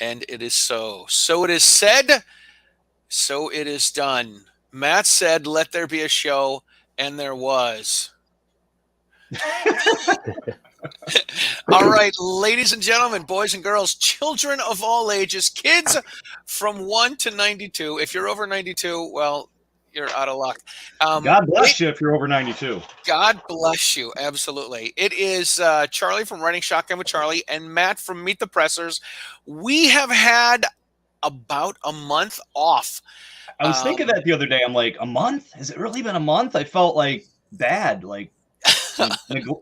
And it is so. So it is said, so it is done. Matt said, let there be a show, and there was. All right, ladies and gentlemen, boys and girls, children of all ages, kids from 1 to 92. If you're over 92, well, you're out of luck. God bless you if you're over 92. God bless you. Absolutely. It is Charlie from Riding Shotgun with Charlie and Matt from Meet the Pressers. We have had about a month off. I was thinking that the other day. I'm like, a month? Has it really been a month? I felt like bad, like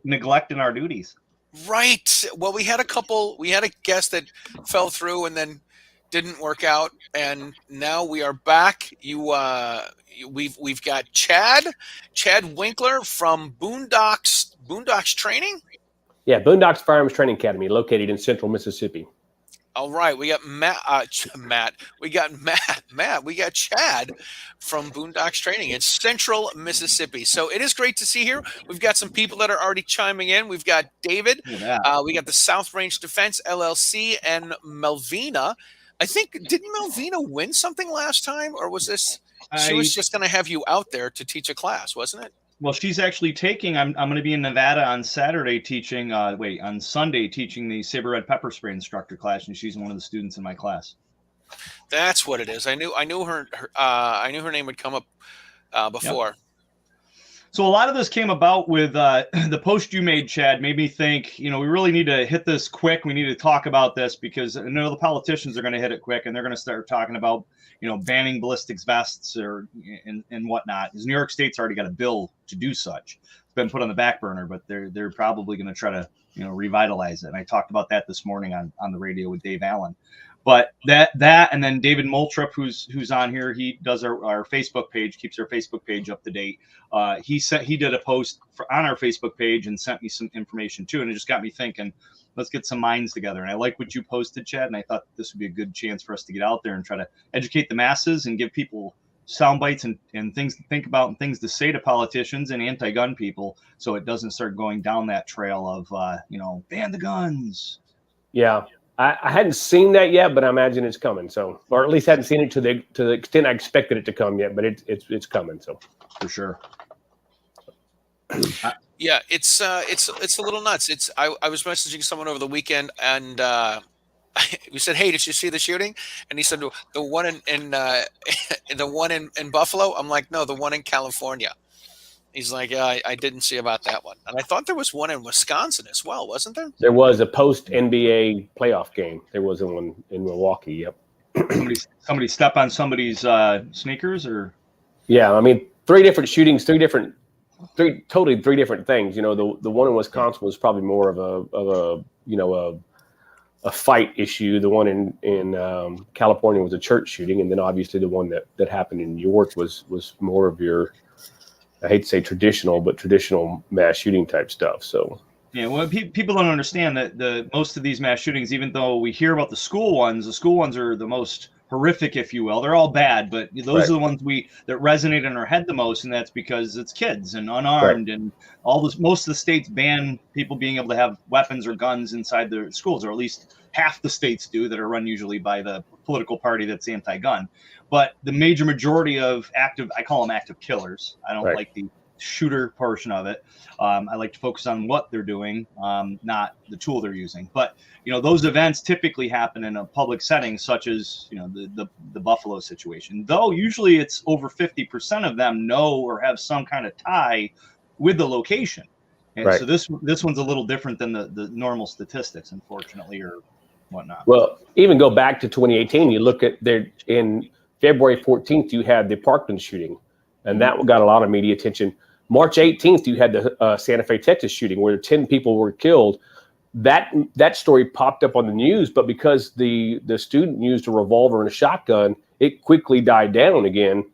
neglecting our duties. Right. Well, we had a guest that fell through and then didn't work out, and now we are back. We've got Chad Winkler from Boondocks Training. Yeah, Boondocks Firearms Training Academy, located in Central Mississippi. All right, we got Matt. We got Chad from Boondocks Training in Central Mississippi. So it is great to see here. We've got some people that are already chiming in. We've got David. We got the South Range Defense LLC and Melvina. I think, didn't Melvina win something last time, or was this? She was just going to have you out there to teach a class, wasn't it? Well, she's actually taking. I'm going to be in Nevada on Saturday teaching. On Sunday teaching the Saber Red Pepper Spray instructor class, and she's one of the students in my class. That's what it is. I knew her. I knew her name would come up before. Yep. So a lot of this came about with the post you made, Chad. Made me think. We really need to hit this quick. We need to talk about this because I know the politicians are going to hit it quick, and they're going to start talking about banning ballistics vests and whatnot. Because New York State's already got a bill to do such. It's been put on the back burner, but they're probably going to try to revitalize it. And I talked about that this morning on the radio with Dave Allen. But that and then David Moultrup, who's on here, he does our Facebook page, keeps our Facebook page up to date. He did a post on our Facebook page and sent me some information too, and it just got me thinking. Let's get some minds together. And I like what you posted, Chad, and I thought this would be a good chance for us to get out there and try to educate the masses and give people sound bites and things to think about and things to say to politicians and anti-gun people, so it doesn't start going down that trail of ban the guns. Yeah. I hadn't seen that yet, but I imagine it's coming. So, or at least hadn't seen it to the extent I expected it to come yet, but it's coming. So, for sure. Yeah, it's a little nuts. I was messaging someone over the weekend, and we said, "Hey, did you see the shooting?" And he said, "The one in the one in Buffalo." I'm like, "No, the one in California." He's like, "Yeah, I didn't see about that one." And I thought there was one in Wisconsin as well, wasn't there? There was a post-NBA playoff game. There was one in Milwaukee, yep. Somebody step on somebody's sneakers or? Yeah, I mean, three different shootings, three different things. The one in Wisconsin was probably more of a fight issue. The one in California was a church shooting, and then obviously the one that happened in New York was more of your, I hate to say traditional mass shooting type stuff. So yeah, well, people don't understand that most of these mass shootings, even though we hear about the school ones are the most horrific, if you will. They're all bad, but those are the ones that resonate in our head the most, and that's because it's kids and unarmed, and all this. Most of the states ban people being able to have weapons or guns inside their schools, or at least half the states do, that are run usually by the political party that's anti-gun. But the major majority of I call them active killers. I don't like the shooter portion of it. I like to focus on what they're doing, not the tool they're using. But those events typically happen in a public setting, such as the Buffalo situation. Though usually it's over 50% of them know or have some kind of tie with the location. And so this one's a little different than the normal statistics, unfortunately, or whatnot. Well, even go back to 2018. You look at in February 14th, you had the Parkland shooting, and that got a lot of media attention. March 18th, you had the Santa Fe, Texas shooting where 10 people were killed. That story popped up on the news, but because the student used a revolver and a shotgun, it quickly died down again.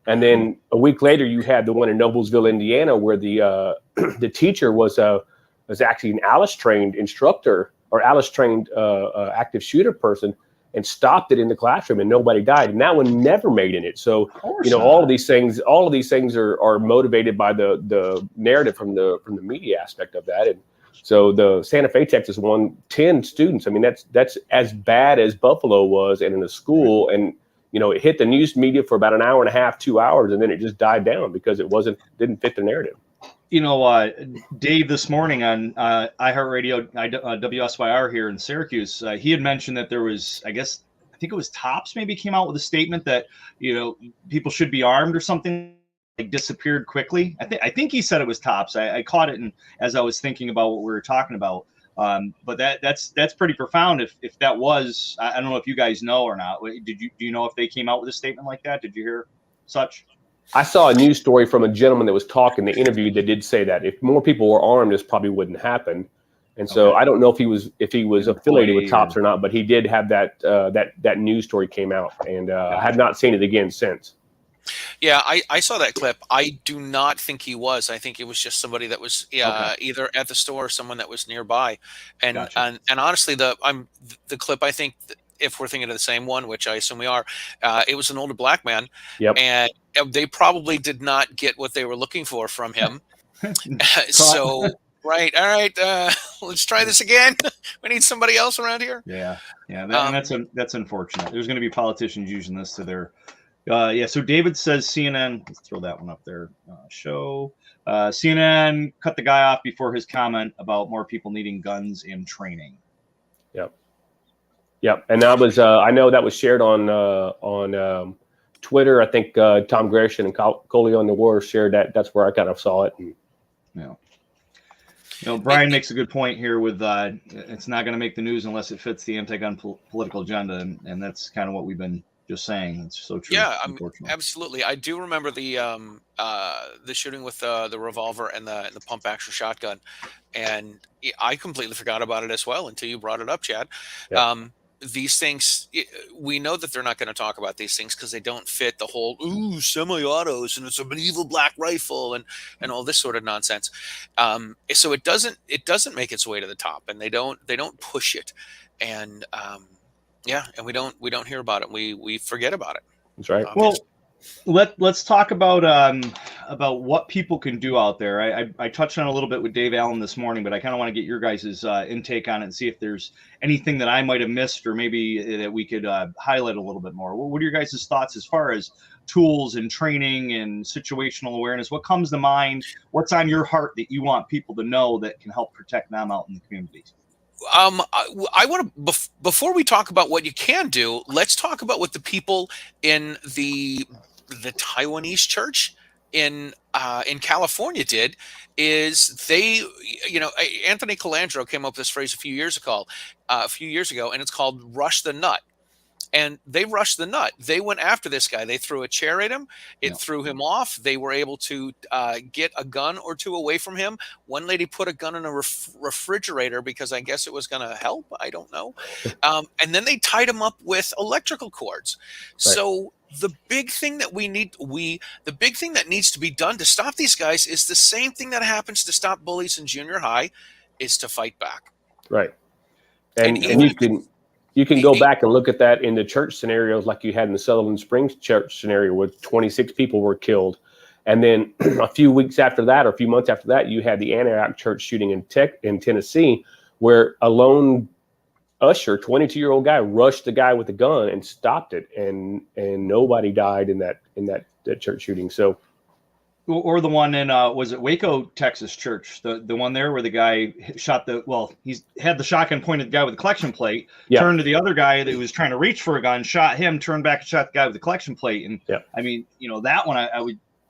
And then a week later, you had the one in Noblesville, Indiana, where the teacher was actually an Alice-trained instructor or Alice-trained active shooter person, and stopped it in the classroom, and nobody died. And that one never made in it. So all of these things are motivated by the narrative from the media aspect of that. And So the Santa Fe, Texas one, 10 students. I mean, that's as bad as Buffalo was, and in a school, and it hit the news media for about an hour and a half, 2 hours, and then it just died down because it didn't fit the narrative. Dave this morning on iHeartRadio, WSYR here in Syracuse, he had mentioned that there was, I think it was Tops maybe came out with a statement that people should be armed or something. Like disappeared quickly. I think he said it was Tops. I caught it as I was thinking about what we were talking about. But that's pretty profound. If that was, I don't know if you guys know or not. Do you know if they came out with a statement like that? Did you hear such? I saw a news story from a gentleman that was talking, the interview, that did say that if more people were armed, this probably wouldn't happen. And so I don't know if he was affiliated with Tops or not, but he did have that news story came out, and I have not seen it again since. Yeah, I saw that clip. I do not think he was. I think it was just somebody that was either at the store or someone that was nearby. And Gotcha. and honestly, the clip, I think, if we're thinking of the same one, which I assume we are, it was an older black man. Yep. And they probably did not get what they were looking for from him. So, right. All right. Let's try this again. We need somebody else around here. Yeah. That's unfortunate. There's going to be politicians using this to their. So David says CNN. Let's throw that one up there. CNN cut the guy off before his comment about more people needing guns in training. Yep. And that was I know that was shared on Twitter. I think Tom Gresham and Coley on the War shared that. That's where I kind of saw it. Brian makes a good point here with it's not going to make the news unless it fits the anti-gun political agenda, and that's kind of what we've been just saying. It's so true. Yeah, absolutely. I do remember the shooting with the revolver and the pump action shotgun, and I completely forgot about it as well until you brought it up, Chad. Yep. These things, we know that they're not going to talk about these things because they don't fit the whole semi-autos and it's a medieval black rifle and all this sort of nonsense. So it doesn't make its way to the top, and they don't push it, and and we don't hear about it. We forget about it. That's right. Well, let's talk about what people can do out there. I touched on a little bit with Dave Allen this morning, but I kind of want to get your guys' intake on it and see if there's anything that I might have missed or maybe that we could highlight a little bit more. What are your guys' thoughts as far as tools and training and situational awareness? What comes to mind? What's on your heart that you want people to know that can help protect them out in the communities? I want to before we talk about what you can do, let's talk about what the people in the Taiwanese church in California did. Is they, Anthony Colandro came up with this phrase a few years ago, and it's called "rush the nut." And they rushed the nut. They went after this guy. They threw a chair at him. It threw him off. They were able to get a gun or two away from him. One lady put a gun in a refrigerator because I guess it was going to help. I don't know. And then they tied him up with electrical cords. Right. So the big thing that needs to be done to stop these guys is the same thing that happens to stop bullies in junior high, is to fight back. Right. And you can go back and look at that in the church scenarios like you had in the Sutherland Springs church scenario where 26 people were killed. And then a few weeks after that, or a few months after that, you had the Antioch church shooting in Tennessee, where a lone usher, 22-year-old guy, rushed the guy with a gun and stopped it. And nobody died in that church shooting. So, or the one in was it Waco, Texas church, the one there where the guy shot he's had the shotgun pointed at the guy with the collection plate, turned to the other guy that was trying to reach for a gun, shot him, turned back and shot the guy with the collection plate. And I mean, that one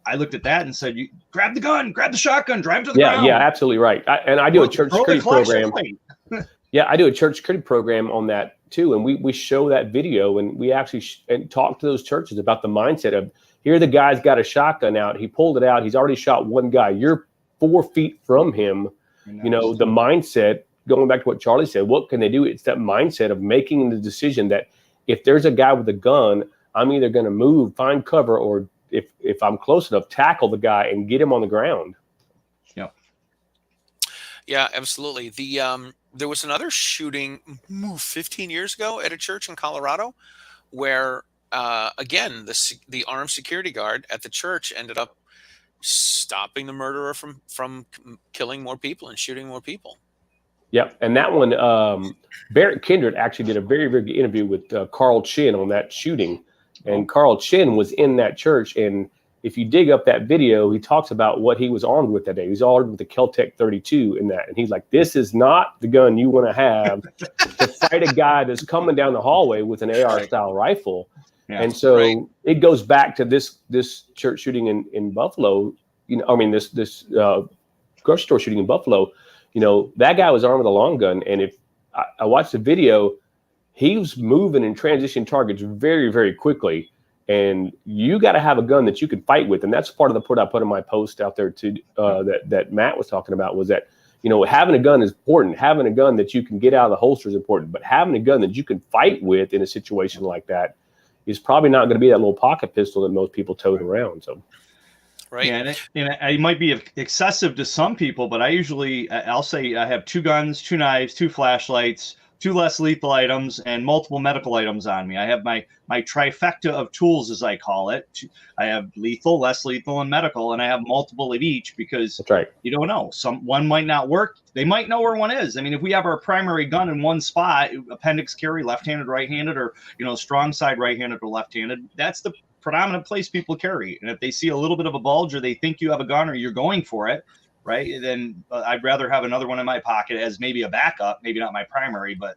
I looked at that and said, you grab the gun, grab the shotgun, drive to the ground. Yeah, absolutely right. I do a church security program. I do a church security program on that too, and we show that video, and we actually talk to those churches about the mindset of, here the guy's got a shotgun out. He pulled it out. He's already shot one guy. You're 4 feet from him. The mindset, going back to what Charlie said, what can they do? It's that mindset of making the decision that if there's a guy with a gun, I'm either going to move, find cover, or if I'm close enough, tackle the guy and get him on the ground. Yeah, absolutely. There was another shooting 15 years ago at a church in Colorado where again, the armed security guard at the church ended up stopping the murderer from killing more people and shooting more people. Yep. And that one, Barrett Kindred actually did a very, very good interview with Carl Chin on that shooting. And Carl Chin was in that church. And if you dig up that video, he talks about what he was armed with that day. He was armed with the Kel-Tec 32 in that. And he's like, this is not the gun you want to have to fight a guy that's coming down the hallway with an AR-style rifle. Yeah, and so it goes back to this church shooting in Buffalo. This grocery store shooting in Buffalo. That guy was armed with a long gun. And if I watched the video, he was moving and transitioning targets very, very quickly. And you got to have a gun that you can fight with. And that's part of the put I put in my post out there too, that Matt was talking about, was that, having a gun is important. Having a gun that you can get out of the holster is important. But having a gun that you can fight with in a situation like that is probably not going to be that little pocket pistol that most people tote around. So, right. Yeah, and it might be excessive to some people, but I'll say I have 2 guns, 2 knives, 2 flashlights, 2 less lethal items, and multiple medical items on me. I have my trifecta of tools, as I call it. I have lethal, less lethal, and medical, and I have multiple of each because you don't know. One might not work. They might know where one is. I mean, if we have our primary gun in one spot, appendix carry, left-handed, right-handed, or strong side right-handed or left-handed, that's the predominant place people carry. And if they see a little bit of a bulge, or they think you have a gun, or you're going for it, right, then I'd rather have another one in my pocket as maybe a backup, maybe not my primary, but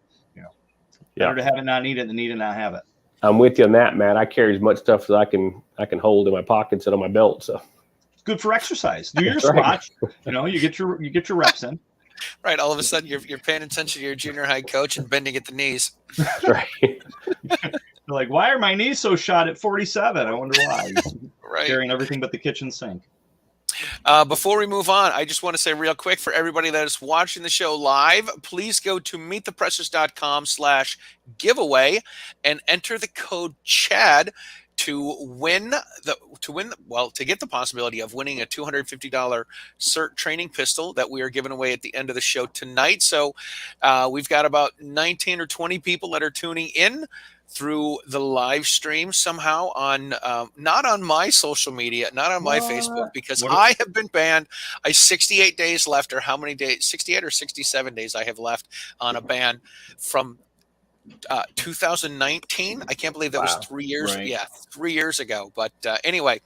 better to have it, not need it, than need it, not have it. I'm with you on that, Matt. I carry as much stuff as I can hold in my pockets and on my belt. So it's good for exercise. Do your squats. You get your reps in. Right. All of a sudden, you're paying attention to your junior high coach and bending at the knees. That's right. You're like, why are my knees so shot at 47? I wonder why. Right. Carrying everything but the kitchen sink. Before we move on, I just want to say real quick for everybody that is watching the show live, please go to meetthepressers.com/giveaway and enter the code CHAD to get the possibility of winning a $250 SIRT training pistol that we are giving away at the end of the show tonight. So we've got about 19 or 20 people that are tuning in through the live stream somehow on not on my social media, not on my Facebook, because I have been banned. I 68 days left, or how many days? 68 or 67 days I have left on a ban from 2019. I can't believe that was 3 years. Right. Yeah, 3 years ago. But anyway,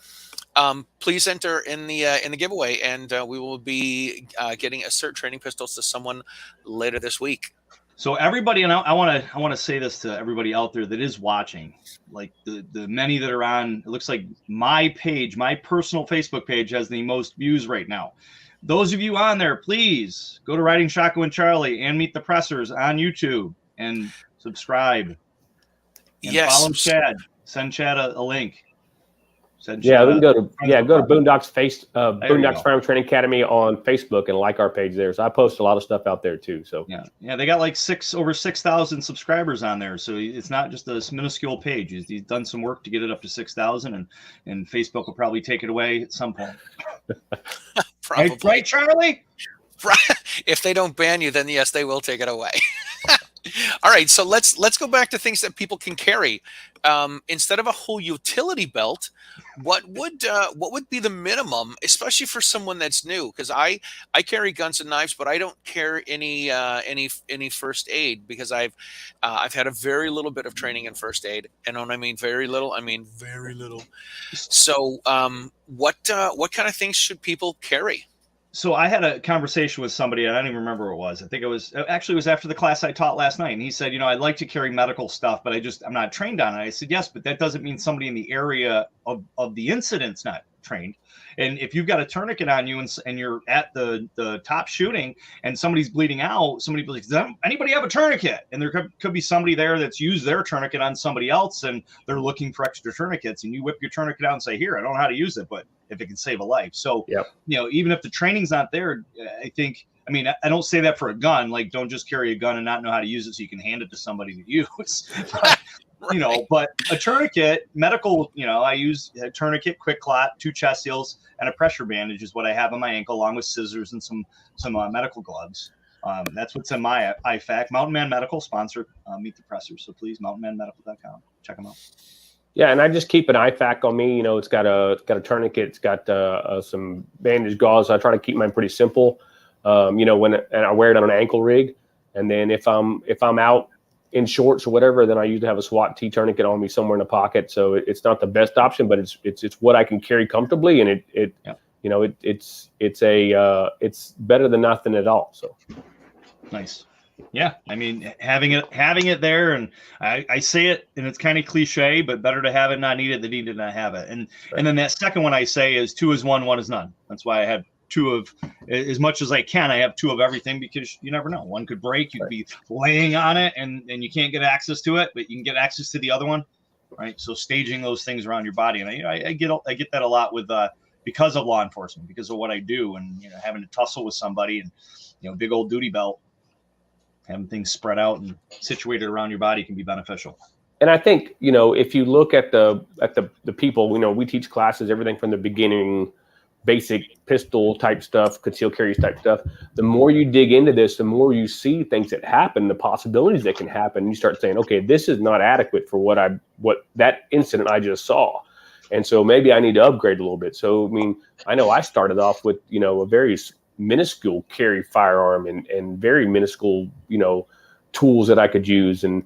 please enter in the giveaway, and we will be getting a SIRT training pistols to someone later this week. So everybody, and I want to say this to everybody out there that is watching, like the many that are on, it looks like my page, my personal Facebook page has the most views right now. Those of you on there, please go to Riding Shotgun with Charlie and Meet the Pressers on YouTube and subscribe. And follow Chad. Send Chad a link. We can go to Boondocks Boondocks Firearm Training Academy on Facebook and like our page there. So I post a lot of stuff out there too. So yeah, they got like over 6,000 subscribers on there. So it's not just a minuscule page. He's done some work to get it up to 6,000, and Facebook will probably take it away at some point. Probably. Right, Charlie? If they don't ban you, then yes, they will take it away. All right, so let's go back to things that people can carry. Instead of a whole utility belt, what would be the minimum, especially for someone that's new? Because I carry guns and knives, but I don't carry any first aid, because I've had a very little bit of training in first aid, and when I mean very little, I mean very little. So what kind of things should people carry? So I had a conversation with somebody, and I don't even remember what it was. I think it was after the class I taught last night. And he said, I'd like to carry medical stuff, but I'm not trained on it. I said, yes, but that doesn't mean somebody in the area of the incident's not trained. And if you've got a tourniquet on you and you're at the top shooting and somebody's bleeding out, somebody be like, does anybody have a tourniquet? And there could be somebody there that's used their tourniquet on somebody else, and they're looking for extra tourniquets, and you whip your tourniquet out and say, here, I don't know how to use it, but if it can save a life. So, even if the training's not there, I don't say that for a gun. Like, don't just carry a gun and not know how to use it so you can hand it to somebody to use. But a tourniquet, medical, I use a tourniquet, quick clot, 2 chest seals, and a pressure bandage is what I have on my ankle, along with scissors and some medical gloves. That's what's in my IFAC. Mountain Man Medical sponsor Meet the Pressers. So please, mountainmanmedical.com. Check them out. Yeah, and I just keep an IFAC on me. It's got a tourniquet. It's got some bandage gauze. I try to keep mine pretty simple. and I wear it on an ankle rig. And then if I'm out in shorts or whatever, then I usually have a SWAT T tourniquet on me somewhere in the pocket. So it's not the best option, but it's what I can carry comfortably, and it's better than nothing at all. So nice. Yeah, I mean, having it there, and I say it, and it's kind of cliche, but better to have it, not need it, than need to not have it. And then that second one I say is 2 is 1, 1 is none. That's why I have 2 of, as much as I can, I have 2 of everything, because you never know. One could break, you could be laying on it, and you can't get access to it, but you can get access to the other one, right? So staging those things around your body, and I get that a lot with because of law enforcement, because of what I do, and having to tussle with somebody, and big old duty belt. Having things spread out and situated around your body can be beneficial. And I think, if you look at the people, we teach classes, everything from the beginning, basic pistol type stuff, concealed carry type stuff. The more you dig into this, the more you see things that happen, the possibilities that can happen. You start saying, okay, this is not adequate for what that incident I just saw. And so maybe I need to upgrade a little bit. So, I know I started off with, a very minuscule carry firearm and very minuscule, tools that I could use. And,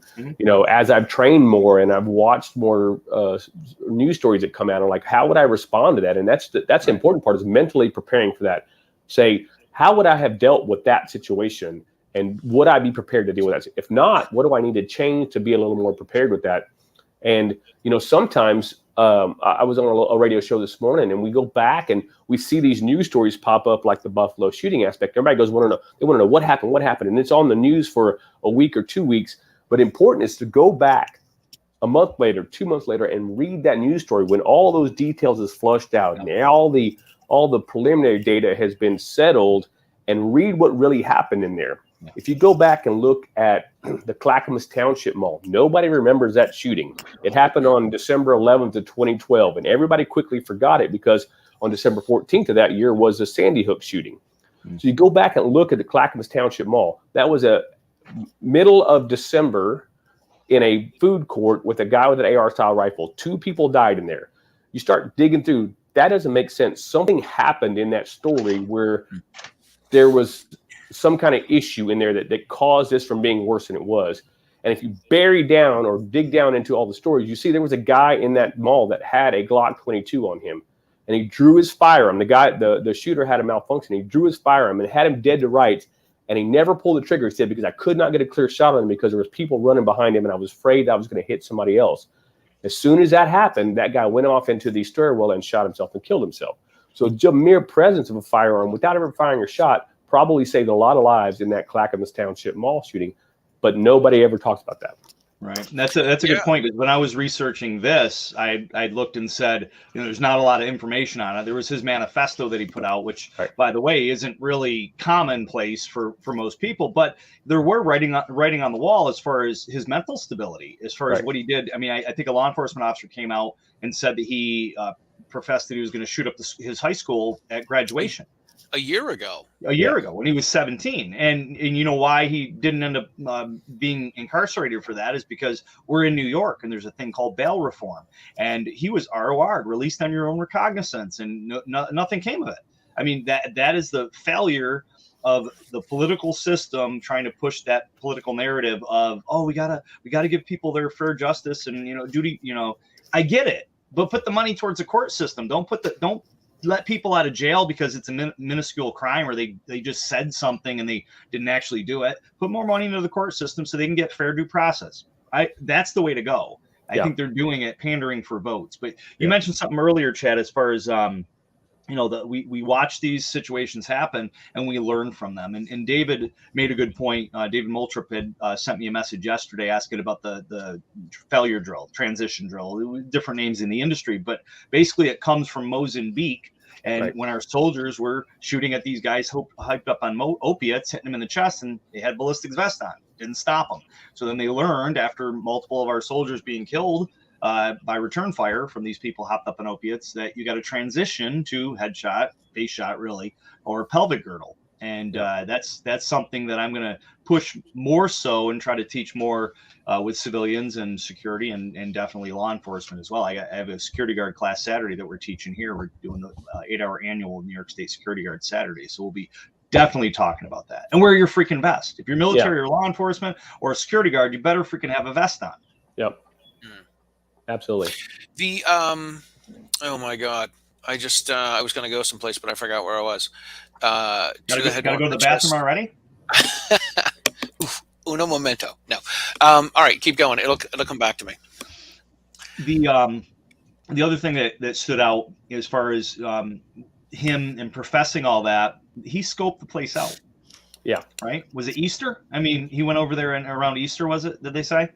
as I've trained more and I've watched more news stories that come out, I'm like, how would I respond to that? And that's the important part, is mentally preparing for that. Say, how would I have dealt with that situation? And would I be prepared to deal with that? If not, what do I need to change to be a little more prepared with that? And, sometimes I was on a radio show this morning, and we go back and we see these news stories pop up, like the Buffalo shooting aspect. Everybody they want to know what happened. And it's on the news for a week or 2 weeks. But important is to go back a month later, 2 months later, and read that news story when all those details is flushed out and all the preliminary data has been settled, and read what really happened in there. If you go back and look at the Clackamas Township Mall, nobody remembers that shooting. It happened on December 11th of 2012, and everybody quickly forgot it because on December 14th of that year was the Sandy Hook shooting. So you go back and look at the Clackamas Township Mall. That was a middle of December in a food court with a guy with an AR-style rifle. 2 people died in there. You start digging through, that doesn't make sense. Something happened in that story where there was some kind of issue in there that caused this from being worse than it was. And if you bury down or dig down into all the stories, you see there was a guy in that mall that had a Glock 22 on him, and he drew his firearm. The shooter had a malfunction. He drew his firearm and had him dead to rights, and he never pulled the trigger. He said, because I could not get a clear shot on him because there was people running behind him, and I was afraid I was going to hit somebody else. As soon as that happened, that guy went off into the stairwell and shot himself and killed himself. So the mere presence of a firearm without ever firing a shot probably saved a lot of lives in that Clackamas Township Mall shooting, but nobody ever talks about that. Right. And that's a good point, because when I was researching this, I looked and said, there's not a lot of information on it. There was his manifesto that he put out, which, by the way, isn't really commonplace for most people, but there were writing on the wall as far as his mental stability, as far as what he did. I think a law enforcement officer came out and said that he professed that he was going to shoot up his high school at graduation. A year ago when he was 17. And you know why he didn't end up being incarcerated for that is because we're in New York, and there's a thing called bail reform, and he was ROR'd, released on your own recognizance, and nothing came of it. That is the failure of the political system trying to push that political narrative of, we gotta give people their fair justice and duty. I get it, but put the money towards the court system. Don't let people out of jail because it's a minuscule crime, or they just said something and they didn't actually do it. Put more money into the court system so they can get fair due process. That's the way to go. I think they're doing it pandering for votes. But you mentioned something earlier, Chad, as far as we watch these situations happen and we learn from them. And David made a good point. David Moultrip had sent me a message yesterday asking about the failure drill, transition drill, different names in the industry, but basically it comes from Mozambique. And when our soldiers were shooting at these guys hyped up on opiates, hitting them in the chest, and they had ballistics vest on, didn't stop them. So then they learned, after multiple of our soldiers being killed by return fire from these people hopped up on opiates, that you got to transition to headshot, face shot, really, or pelvic girdle. And that's something that I'm going to push more so and try to teach more with civilians and security and definitely law enforcement as well. I have a security guard class Saturday that we're teaching here. We're doing the 8-hour annual New York State Security Guard Saturday. So we'll be definitely talking about that. And wear your freaking vest. If you're military or law enforcement or a security guard, you better freaking have a vest on. Yep. Absolutely. The oh my God. I just I was going to go someplace, but I forgot where I was. Gotta go to the bathroom already? Uno momento. No. All right, keep going. It'll come back to me. The other thing that stood out as far as him and professing all that, he scoped the place out. Yeah. Right? Was it Easter? I mean, he went over there and around Easter, was it? Did they say?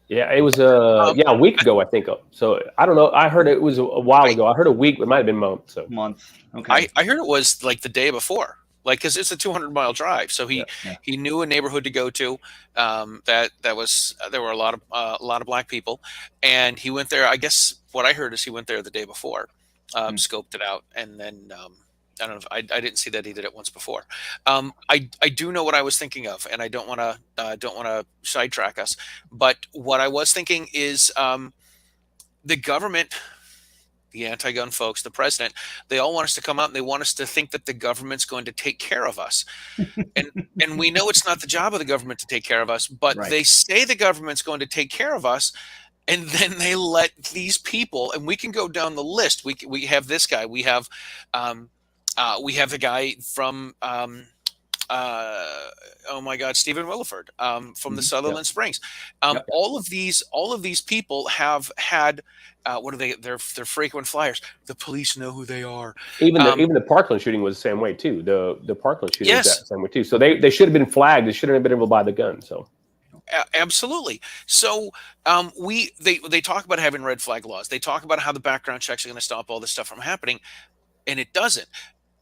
Yeah, it was a week ago, I think. So I don't know. I heard it was a while ago. I heard a week. It might have been month. So Okay. I heard it was like the day before, like because it's a 200-mile drive. So he knew a neighborhood to go to. That was there were a lot of black people, and he went there. I guess what I heard is he went there the day before, scoped it out, and then. I don't know. I didn't see that he did it once before. I do know what I was thinking of, and I don't want to sidetrack us. But what I was thinking is the government, the anti-gun folks, the president, they all want us to come out and they want us to think that the government's going to take care of us, and we know it's not the job of the government to take care of us. But they say the government's going to take care of us. And then they let these people, and we can go down the list. We have this guy. We have the guy from oh my God, Stephen Williford from the Sutherland Springs. All of these people have had what are they? They're frequent flyers. The police know who they are. Even the Parkland shooting was the same way too. The Parkland shooting was the same way too. So they should have been flagged. They shouldn't have been able to buy the gun. So. Absolutely. So they talk about having red flag laws. They talk about how the background checks are going to stop all this stuff from happening, and it doesn't.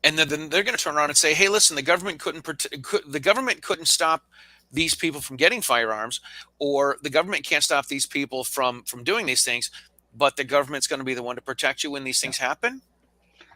And then they're going to turn around and say, "Hey, listen, the government couldn't stop these people from getting firearms, or the government can't stop these people from doing these things, but the government's going to be the one to protect you when these things happen."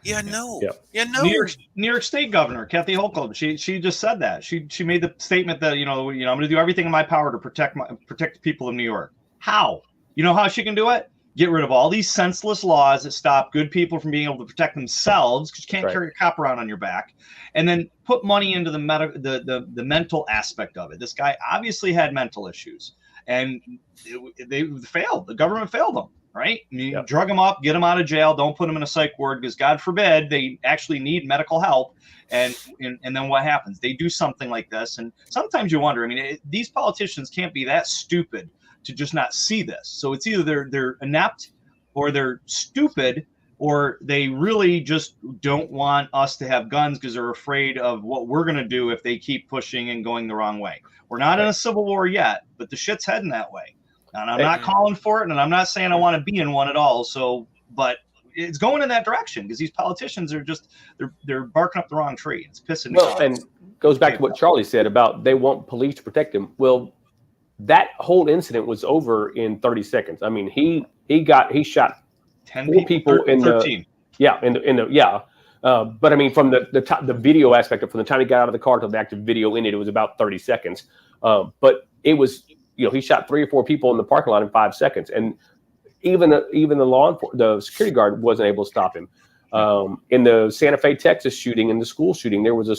Yeah, no. New York State Governor Kathy Hochul, she just said that. She made the statement that I'm going to do everything in my power to protect the people of New York. How? You know how she can do it? Get rid of all these senseless laws that stop good people from being able to protect themselves, because you can't carry a cop around on your back, and then put money into the mental aspect of it. This guy obviously had mental issues, and they failed. The government failed them. Right? Drug them up, get them out of jail, don't put them in a psych ward, because God forbid they actually need medical help. And then what happens? They do something like this. And sometimes you wonder, I mean, these politicians can't be that stupid to just not see this. So it's either they're inept, or they're stupid, or they really just don't want us to have guns because they're afraid of what we're going to do if they keep pushing and going the wrong way. We're not in a civil war yet, but the shit's heading that way. And I'm not calling for it, and I'm not saying I want to be in one at all. So, but it's going in that direction, because these politicians are just they're barking up the wrong tree. It's pissing me off. And goes back to what Charlie said about they want police to protect them. Well, that whole incident was over in 30 seconds. I mean, he shot 10 people in 13. But I mean, from the video aspect of, from the time he got out of the car till the active video ended, it was about 30 seconds. But it was. He shot 3 or 4 people in the parking lot in 5 seconds, and even the security guard wasn't able to stop him. In the Santa Fe, Texas shooting, in the school shooting, there was a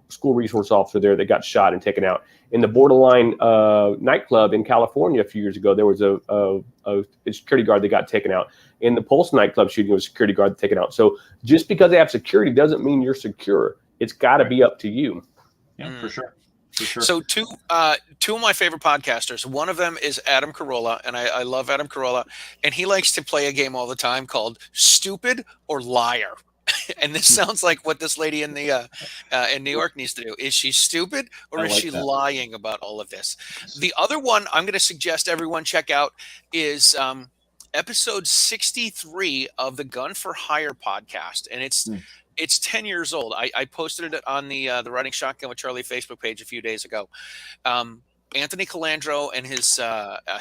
school resource officer there that got shot and taken out. In the Borderline nightclub in California a few years ago, there was a security guard that got taken out. In the Pulse nightclub shooting, there was a security guard taken out. So just because they have security doesn't mean you're secure. It's got to be up to you. Yeah, for sure. Sure. So two of my favorite podcasters. One of them is Adam Carolla, and I love Adam Carolla, and he likes to play a game all the time called Stupid or Liar. And this sounds like what this lady in the in New York needs to do. Is she stupid, or is she lying about all of this? The other one I'm going to suggest everyone check out is episode 63 of the Gun for Hire podcast, and it's 10 years old. I posted it on the Riding Shotgun with Charlie Facebook page a few days ago. Anthony Calandro and his side, I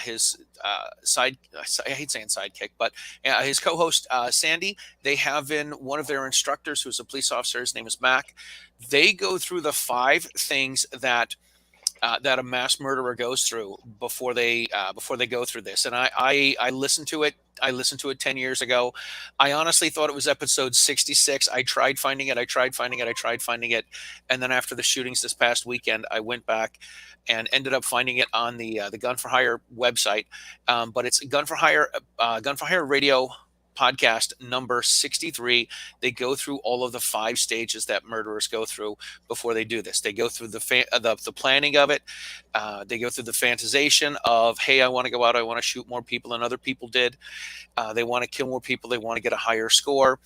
hate saying sidekick, but his co-host Sandy, they have in one of their instructors who's a police officer. His name is Mac. They go through the 5 things that that a mass murderer goes through before they go through this. And I listened to it. I listened to it 10 years ago. I honestly thought it was episode 66. I tried finding it. And then after the shootings this past weekend, I went back and ended up finding it on the Gun for Hire website. But it's Gun for Hire radio podcast number 63. They go through all of the 5 stages that murderers go through before they do this. They go through the planning of it. They go through the fantasization of, hey, I want to go out, I want to shoot more people than other people did. They want to kill more people. They want to get a higher score.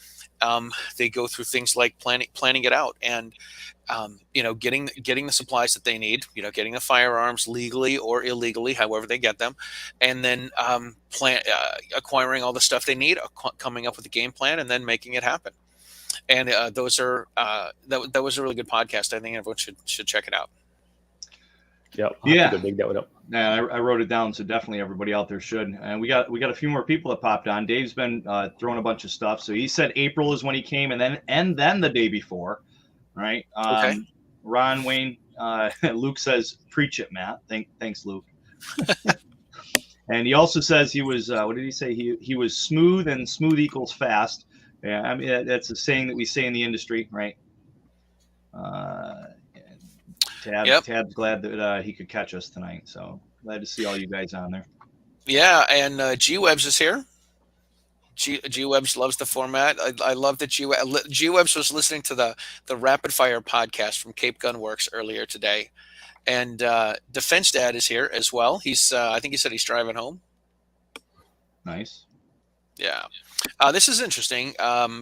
They go through things like planning it out, and getting the supplies that they need, getting the firearms legally or illegally, however they get them, and then acquiring all the stuff they need, coming up with a game plan, and then making it happen. And that was a really good podcast. I think everyone should check it out. Yep. Yeah. Dig that one up. Yeah, I wrote it down, so definitely everybody out there should. And we got a few more people that popped on. Dave's been throwing a bunch of stuff. So he said April is when he came, and then the day before, right? Okay. Ron Wayne, Luke says, "Preach it, Matt." Thanks, Luke. And he also says he was. What did he say? He was smooth, and smooth equals fast. Yeah, I mean that's a saying that we say in the industry, right? Tad's glad that he could catch us tonight, so glad to see all you guys on there. Yeah, and G-Webs is here. G-Webs loves the format. I love that G-Webs was listening to the Rapid Fire podcast from Cape Gun Works earlier today, and Defense Dad is here as well. He's I think he said he's driving home. Nice. Yeah. This is interesting.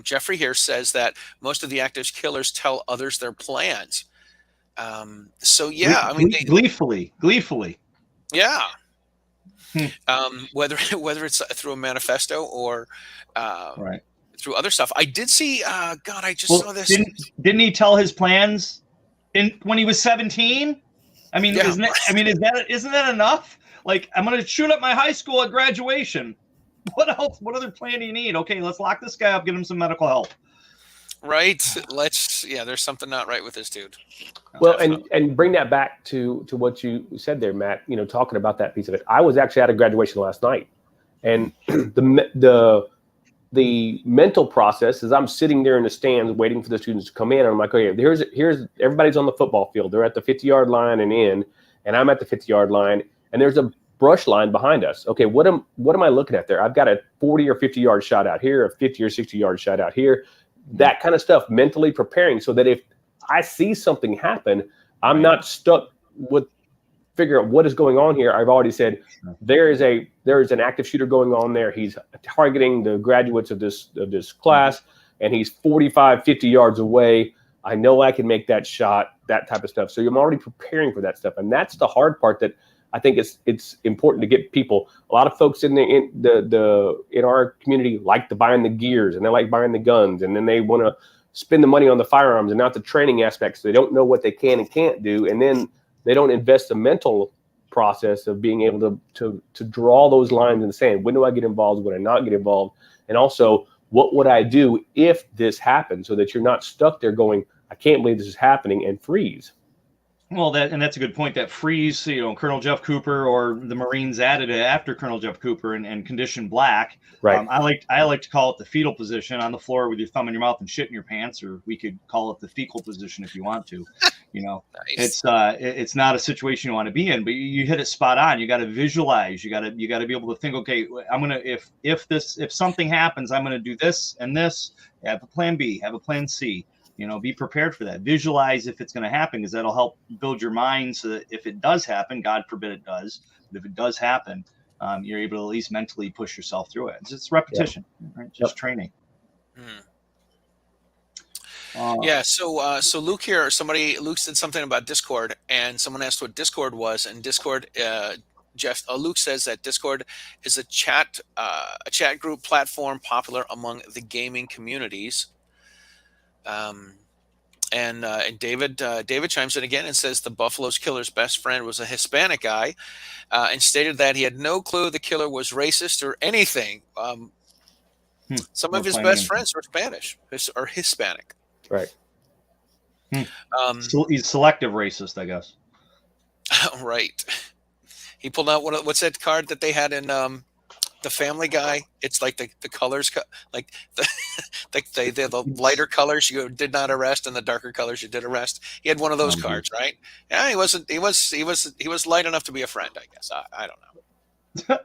Jeffrey here says that most of the active killers tell others their plans. So yeah, I mean, gleefully. Yeah. Whether it's through a manifesto or right through other stuff. I did see. God, I just saw this. Didn't he tell his plans when he was 17? I mean, Yeah. isn't that enough? Like, I'm going to shoot up my high school at graduation. What else? What other plan do you need? Okay, let's lock this guy up. Get him some medical help. Right. There's something not right with this dude. Well, and bring that back to what you said there, Matt, talking about that piece of it. I was actually at a graduation last night, and the mental process is I'm sitting there in the stands waiting for the students to come in. And I'm like, okay, here's everybody's on the football field. They're at the 50-yard line and I'm at the 50-yard line, and there's a brush line behind us. Okay, what am I looking at there? I've got a 40 or 50-yard shot out here, a 50 or 60-yard shot out here. That kind of stuff, mentally preparing so that if I see something happen, I'm not stuck with figuring out what is going on here. I've already said there is an active shooter going on there. He's targeting the graduates of this class, and he's 45, 50 yards away. I know I can make that shot, that type of stuff. So I'm already preparing for that stuff, and that's the hard part that I think it's important to get people. A lot of folks in our community like to buying the gears, and they like buying the guns, and then they want to spend the money on the firearms and not the training aspects. They don't know what they can and can't do, and then they don't invest the mental process of being able to draw those lines in the sand. When do I get involved? When do I not get involved? And also, what would I do if this happened? So that you're not stuck there going, I can't believe this is happening, and freeze. Well, that's a good point. That freeze, Colonel Jeff Cooper, or the Marines added it after Colonel Jeff Cooper and condition black. Right. I like to call it the fetal position, on the floor with your thumb in your mouth and shit in your pants, or we could call it the fecal position if you want to. Nice. It's not a situation you want to be in, but you hit it spot on. You got to visualize. You got to be able to think. Okay, I'm gonna if something happens, I'm gonna do this and this. Have a plan B. Have a plan C. Be prepared for that. Visualize if it's going to happen, because that'll help build your mind so that if it does happen, God forbid it does, but if it does happen, you're able to at least mentally push yourself through it. It's repetition, right? Just training. Yeah. So Luke here, Luke said something about Discord, and someone asked what Discord was, and Discord, Luke says that Discord is a chat group platform popular among the gaming communities. And David chimes in again and says the Buffalo's killer's best friend was a Hispanic guy, and stated that he had no clue the killer was racist or anything. Some of his best friends were Spanish or Hispanic. Right. He's selective racist, I guess. Right. He pulled out what's that card that they had in the Family Guy? It's like the colors, like the the lighter colors you did not arrest, and the darker colors you did arrest. He had one of those cards, right? Yeah, he was light enough to be a friend, I guess. I don't know.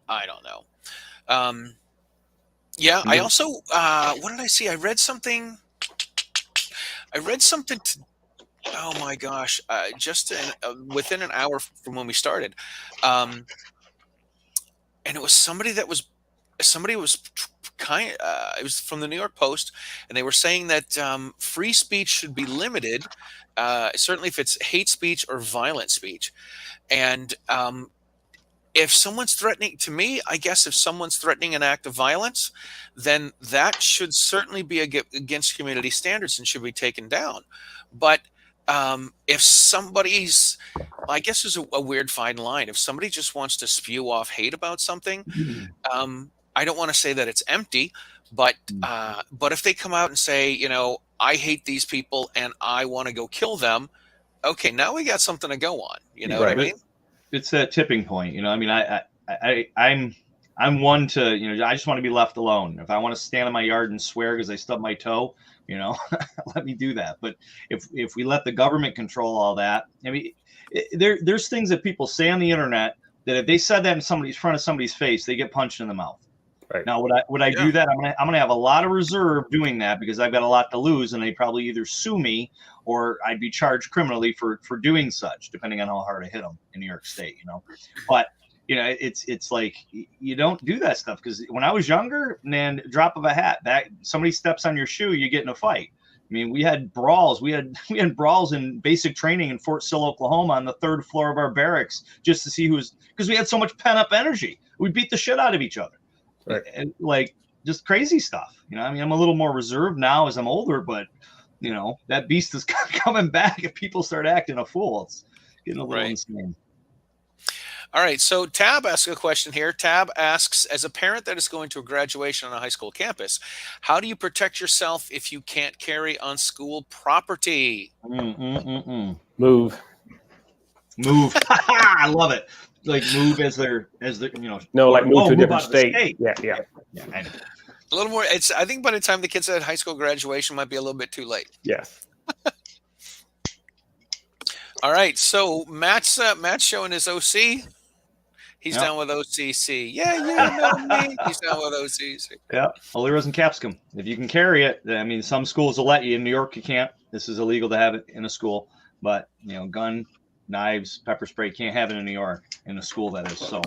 I don't know. Yeah, I also what did I see? I read something. Oh my gosh! Just within an hour from when we started, and it was somebody was it was from the New York Post, and they were saying that free speech should be limited, certainly if it's hate speech or violent speech, and if someone's threatening, to me, I guess if someone's threatening an act of violence, then that should certainly be against community standards and should be taken down. But if somebody's, I guess there's a weird fine line. If somebody just wants to spew off hate about something, I don't want to say that it's empty, but if they come out and say, you know, I hate these people and I want to go kill them, okay, now we got something to go on. You know what I mean? It's that tipping point. You know, I mean, I'm one to, you know, I just want to be left alone. If I want to stand in my yard and swear because I stubbed my toe, you know, let me do that. But if we let the government control all that, I mean, there's things that people say on the internet that if they said that in front of somebody's face, they get punched in the mouth. Right. Now, would I do that? I'm gonna have a lot of reserve doing that because I've got a lot to lose, and they probably either sue me or I'd be charged criminally for doing such, depending on how hard I hit them in New York State. You know, but you know, it's like you don't do that stuff because when I was younger, man, drop of a hat, that somebody steps on your shoe, you get in a fight. I mean, we had brawls. We had brawls in basic training in Fort Sill, Oklahoma, on the 3rd floor of our barracks, just to see because we had so much pent up energy. We beat the shit out of each other. Right. And like just crazy stuff, you know. I mean, I'm a little more reserved now as I'm older, but you know that beast is coming back if people start acting a fool. It's getting a little insane. All right, so Tab asks a question here. Tab asks, as a parent that is going to a graduation on a high school campus, how do you protect yourself if you can't carry on school property? Move. I love it. Like move as they're you know. No, like move to a different state. Yeah. I know. A little more. I think by the time the kids at high school graduation might be a little bit too late. Yes. All right. So Matt's showing his OC. He's down with OCC. Yeah, know me. He's down with OCC. Yeah, O'Leary's and capsicum. If you can carry it, I mean, some schools will let you. In New York, you can't. This is illegal to have it in a school. But you know, gun, knives, pepper spray, can't have it in New York in a school, that is. So,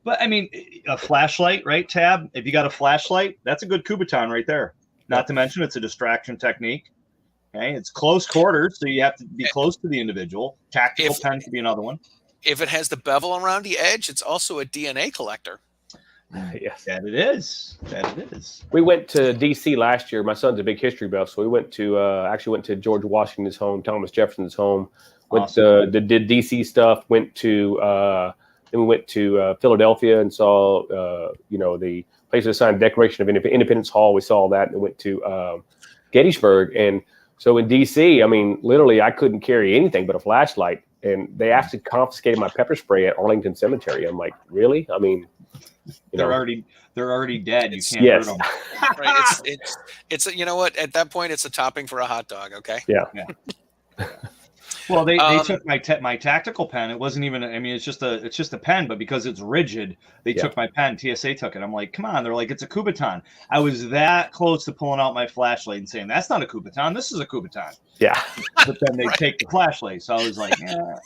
but I mean, a flashlight, right? Tab, if you got a flashlight, that's a good Kubaton right there. Not to mention it's a distraction technique. Okay, it's close quarters, so you have to be close to the individual. Tactical pen could be another one. If it has the bevel around the edge, it's also a DNA collector. Yes, that it is. We went to D.C. last year. My son's a big history buff, so we went to George Washington's home, Thomas Jefferson's home. Awesome. Did D.C. stuff. Then we went to Philadelphia and saw the place assigned Declaration of Independence Hall. We saw that, and we went to Gettysburg. And so in D.C., I mean, literally, I couldn't carry anything but a flashlight, and they actually confiscated my pepper spray at Arlington Cemetery. I'm like, really? I mean, they're already dead. You can't hurt them. Right. It's you know what? At that point, it's a topping for a hot dog. Okay. Yeah. Well, they took my tactical pen. It wasn't even. I mean, it's just a pen, but because it's rigid, they took my pen. TSA took it. I'm like, come on. They're like, it's a Kubaton. I was that close to pulling out my flashlight and saying, that's not a Kubaton. This is a Kubaton. Yeah. But then they take the flashlight, so I was like, yeah.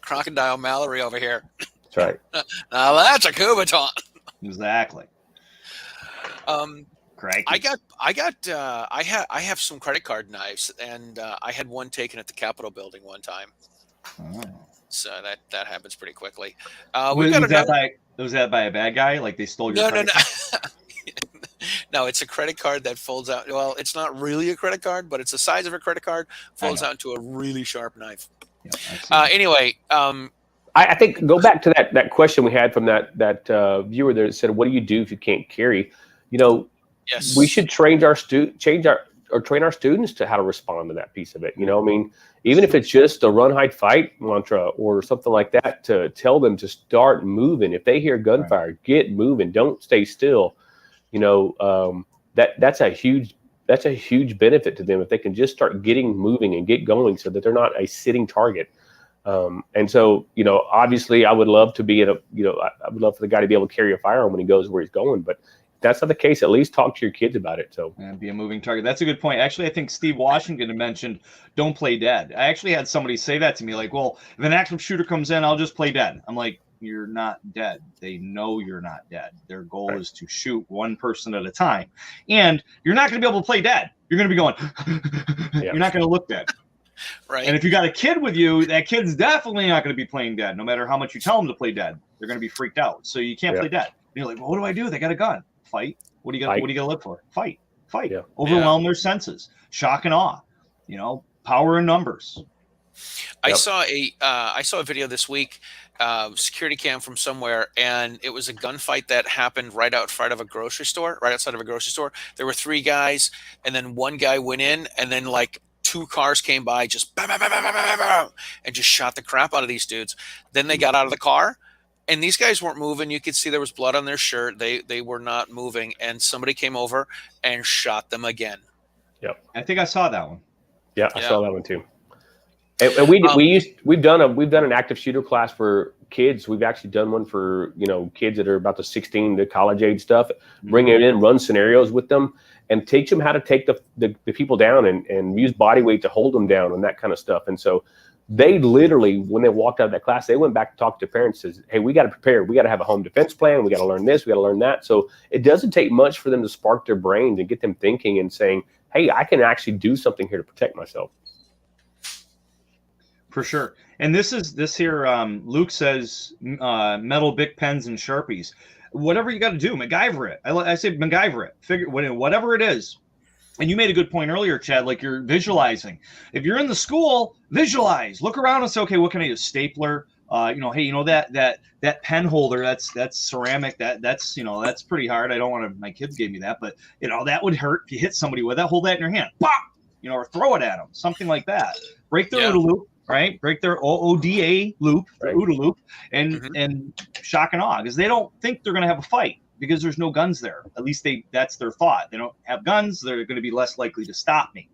Crocodile Mallory over here. That's right. Now that's a Kubaton. Exactly. I have some credit card knives, and I had one taken at the Capitol building one time. Oh. So that happens pretty quickly. Was that by a bad guy? Like they stole your credit card? No, it's a credit card that folds out. Well, it's not really a credit card, but it's the size of a credit card. Folds out into a really sharp knife. Yeah, anyway, I think go back to that question we had from that viewer there that said, "What do you do if you can't carry?" You know. Yes. We should train our or train our students to how to respond to that piece of it. You know, I mean, even if it's just a run, hide, fight mantra or something like that, to tell them to start moving. If they hear gunfire, get moving. Don't stay still. You know, that's a huge benefit to them if they can just start getting moving and get going, so that they're not a sitting target. And so, you know, obviously I would love to be I would love for the guy to be able to carry a firearm when he goes where he's going, but if that's not the case, at least talk to your kids about it. So, and be a moving target. That's a good point. Actually, I think Steve Washington had mentioned, don't play dead. I actually had somebody say that to me, like, well, if an active shooter comes in, I'll just play dead. I'm like, you're not dead. They know you're not dead. Their goal is to shoot one person at a time. And you're not going to be able to play dead. You're going to be going, you're not going to look dead. Right. And if you got a kid with you, that kid's definitely not going to be playing dead. No matter how much you tell them to play dead, they're going to be freaked out. So you can't play dead. And you're like, well, what do I do? They got a gun. Fight. What do you got to live for? Fight. Yeah. Overwhelm their senses. Shock and awe. You know, power in numbers. I saw a video this week, security cam from somewhere, and it was a gunfight that happened right outside of a grocery store. There were 3 guys, and then one guy went in, and then like 2 cars came by, just bam, bam, bam, bam, bam, bam, bam, and just shot the crap out of these dudes. Then they got out of the car, and these guys weren't moving. You could see there was blood on their shirt. They were not moving, and somebody came over and shot them again. Yep. I think I saw that one. Yeah, I saw that one too. And we've done an active shooter class for kids. We've actually done one for, you know, kids that are about the 16 to college age stuff. Bring it in, run scenarios with them, and teach them how to take the people down and use body weight to hold them down and that kind of stuff. And so they literally, when they walked out of that class, they went back to talk to parents. Says, hey, we got to prepare. We got to have a home defense plan. We got to learn this. We got to learn that. So it doesn't take much for them to spark their brains and get them thinking and saying, hey, I can actually do something here to protect myself. For sure. And this here, Luke says, metal Bic pens and Sharpies. Whatever you got to do, MacGyver it. I say MacGyver it. Figure whatever it is. And you made a good point earlier, Chad, like you're visualizing. If you're in the school, visualize. Look around and say, okay, what can I do? Stapler. Hey, that pen holder, that's ceramic. That's pretty hard. I don't want to. My kids gave me that, but that would hurt if you hit somebody with that. Hold that in your hand, pop. Or throw it at them, something like that. Break their OODA loop. Right, break their OODA loop, OODA loop, and shock and awe, because they don't think they're going to have a fight because there's no guns there. At least that's their thought. They don't have guns. They're going to be less likely to stop me.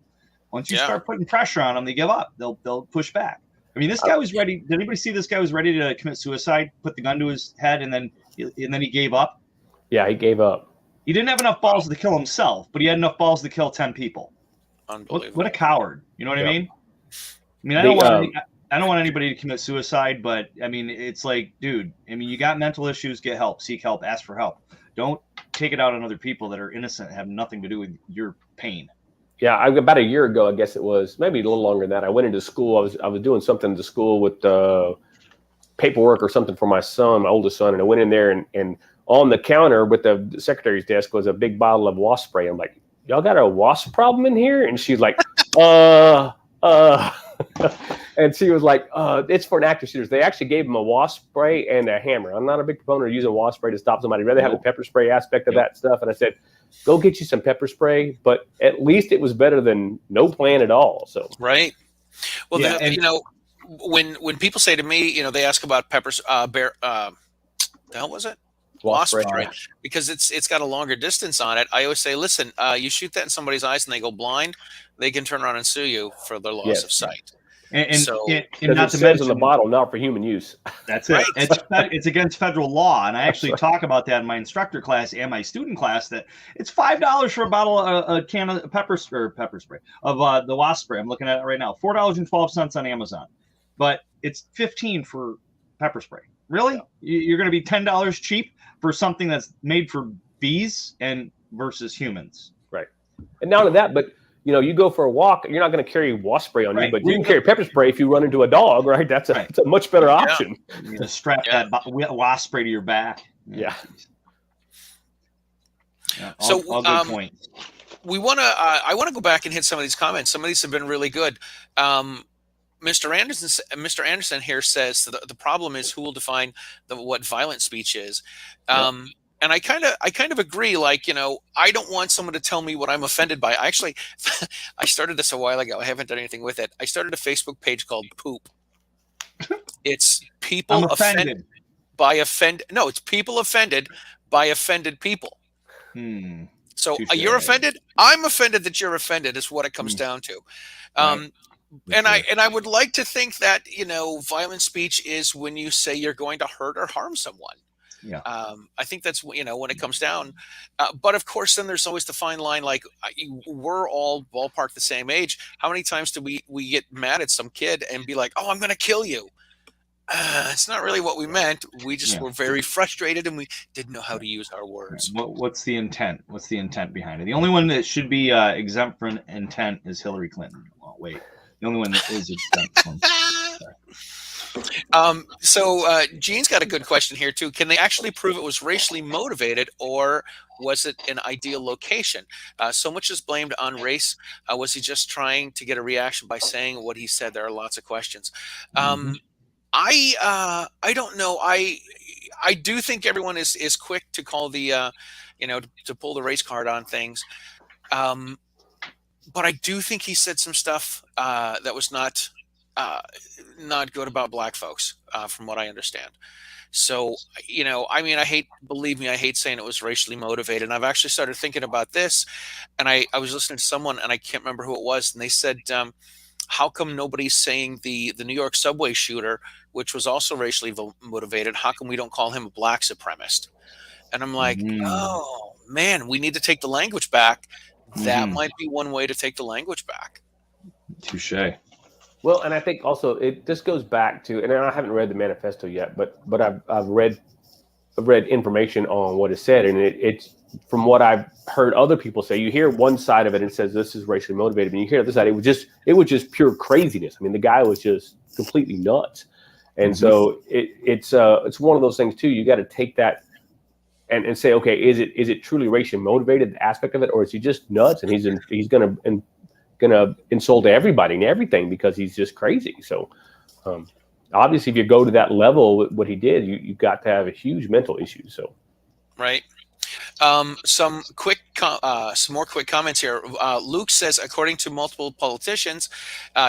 Once you start putting pressure on them, they give up. They'll push back. I mean, this guy was ready. Did anybody see this guy was ready to commit suicide? Put the gun to his head, and then he gave up. Yeah, he gave up. He didn't have enough balls to kill himself, but he had enough balls to kill 10 people. Unbelievable. What a coward! You know what I mean? I mean, I don't want anybody to commit suicide, but I mean, it's like, dude, I mean, you got mental issues, get help, seek help, ask for help. Don't take it out on other people that are innocent, have nothing to do with your pain. Yeah, about a year ago, I guess it was, maybe a little longer than that. I went into school. I was doing something to school with paperwork or something for my son, my oldest son, and I went in there and on the counter with the secretary's desk was a big bottle of wasp spray. I'm like, y'all got a wasp problem in here? And she's like, and she was like, it's for an active shooters. They actually gave him a wasp spray and a hammer. I'm not a big proponent of using wasp spray to stop somebody. I'd rather have the pepper spray aspect of that stuff. And I said, go get you some pepper spray. But at least it was better than no plan at all. So right. Well, when people say to me, they ask about peppers, the hell was it? Wasp spray, because it's got a longer distance on it. I always say, listen, you shoot that in somebody's eyes and they go blind, they can turn around and sue you for their loss of sight. And not to mention the bottle, not for human use. That's it. It's against federal law, and I actually talk about that in my instructor class and my student class. That it's $5 for a bottle, a can of pepper spray of the wasp spray. I'm looking at it right now, $4.12 on Amazon, but it's $15 for pepper spray. Really, you're going to be $10 cheap for something that's made for bees and versus humans. Right. And not only that, but you go for a walk, you're not going to carry wasp spray on you, but you can carry pepper spray if you run into a dog, right? That's a much better option. You just strap that wasp spray to your back. Yeah. All good points. I want to go back and hit some of these comments. Some of these have been really good. Mr. Anderson here says the problem is who will define what violent speech is. And I kind of agree. Like, I don't want someone to tell me what I'm offended by. I started this a while ago. I haven't done anything with it. I started a Facebook page called Poop. It's people I'm offended No, it's people offended by offended people. So you're offended. I'm offended that you're offended is what it comes down to. Right. And I would like to think that, violent speech is when you say you're going to hurt or harm someone. Yeah. I think that's, when it comes down. But of course, then there's always the fine line. Like, we're all ballpark the same age. How many times do we get mad at some kid and be like, "Oh, I'm going to kill you"? It's not really what we meant. We just were very frustrated and we didn't know how to use our words. What's the intent? What's the intent behind it? The only one that should be exempt from intent is Hillary Clinton. Well, wait, the only one that is exempt from. So Gene's got a good question here too. Can they actually prove it was racially motivated, or was it an ideal location? So much is blamed on race. Was he just trying to get a reaction by saying what he said? There are lots of questions. I don't know. I do think everyone is quick to call the to pull the race card on things. But I do think he said some stuff that was not good about black folks, from what I understand. So, I hate saying it was racially motivated. And I've actually started thinking about this, and I was listening to someone, and I can't remember who it was, and they said, how come nobody's saying the New York subway shooter, which was also racially motivated, how come we don't call him a black supremacist? And I'm like, oh man, we need to take the language back. That might be one way to take the language back. Touche. Well, and I think also this goes back to, and I haven't read the manifesto yet, but I've read information on what is said, and it's from what I've heard other people say. You hear one side of it and says this is racially motivated, and you hear the other side. It was just pure craziness. I mean, the guy was just completely nuts, and so it's one of those things too. You got to take that and say, okay, is it truly racially motivated, the aspect of it, or is he just nuts and he's gonna insult everybody and everything because he's just crazy? So obviously, if you go to that level, what he did, you've got to have a huge mental issue. So right. Some more quick comments here. Luke says, according to multiple politicians,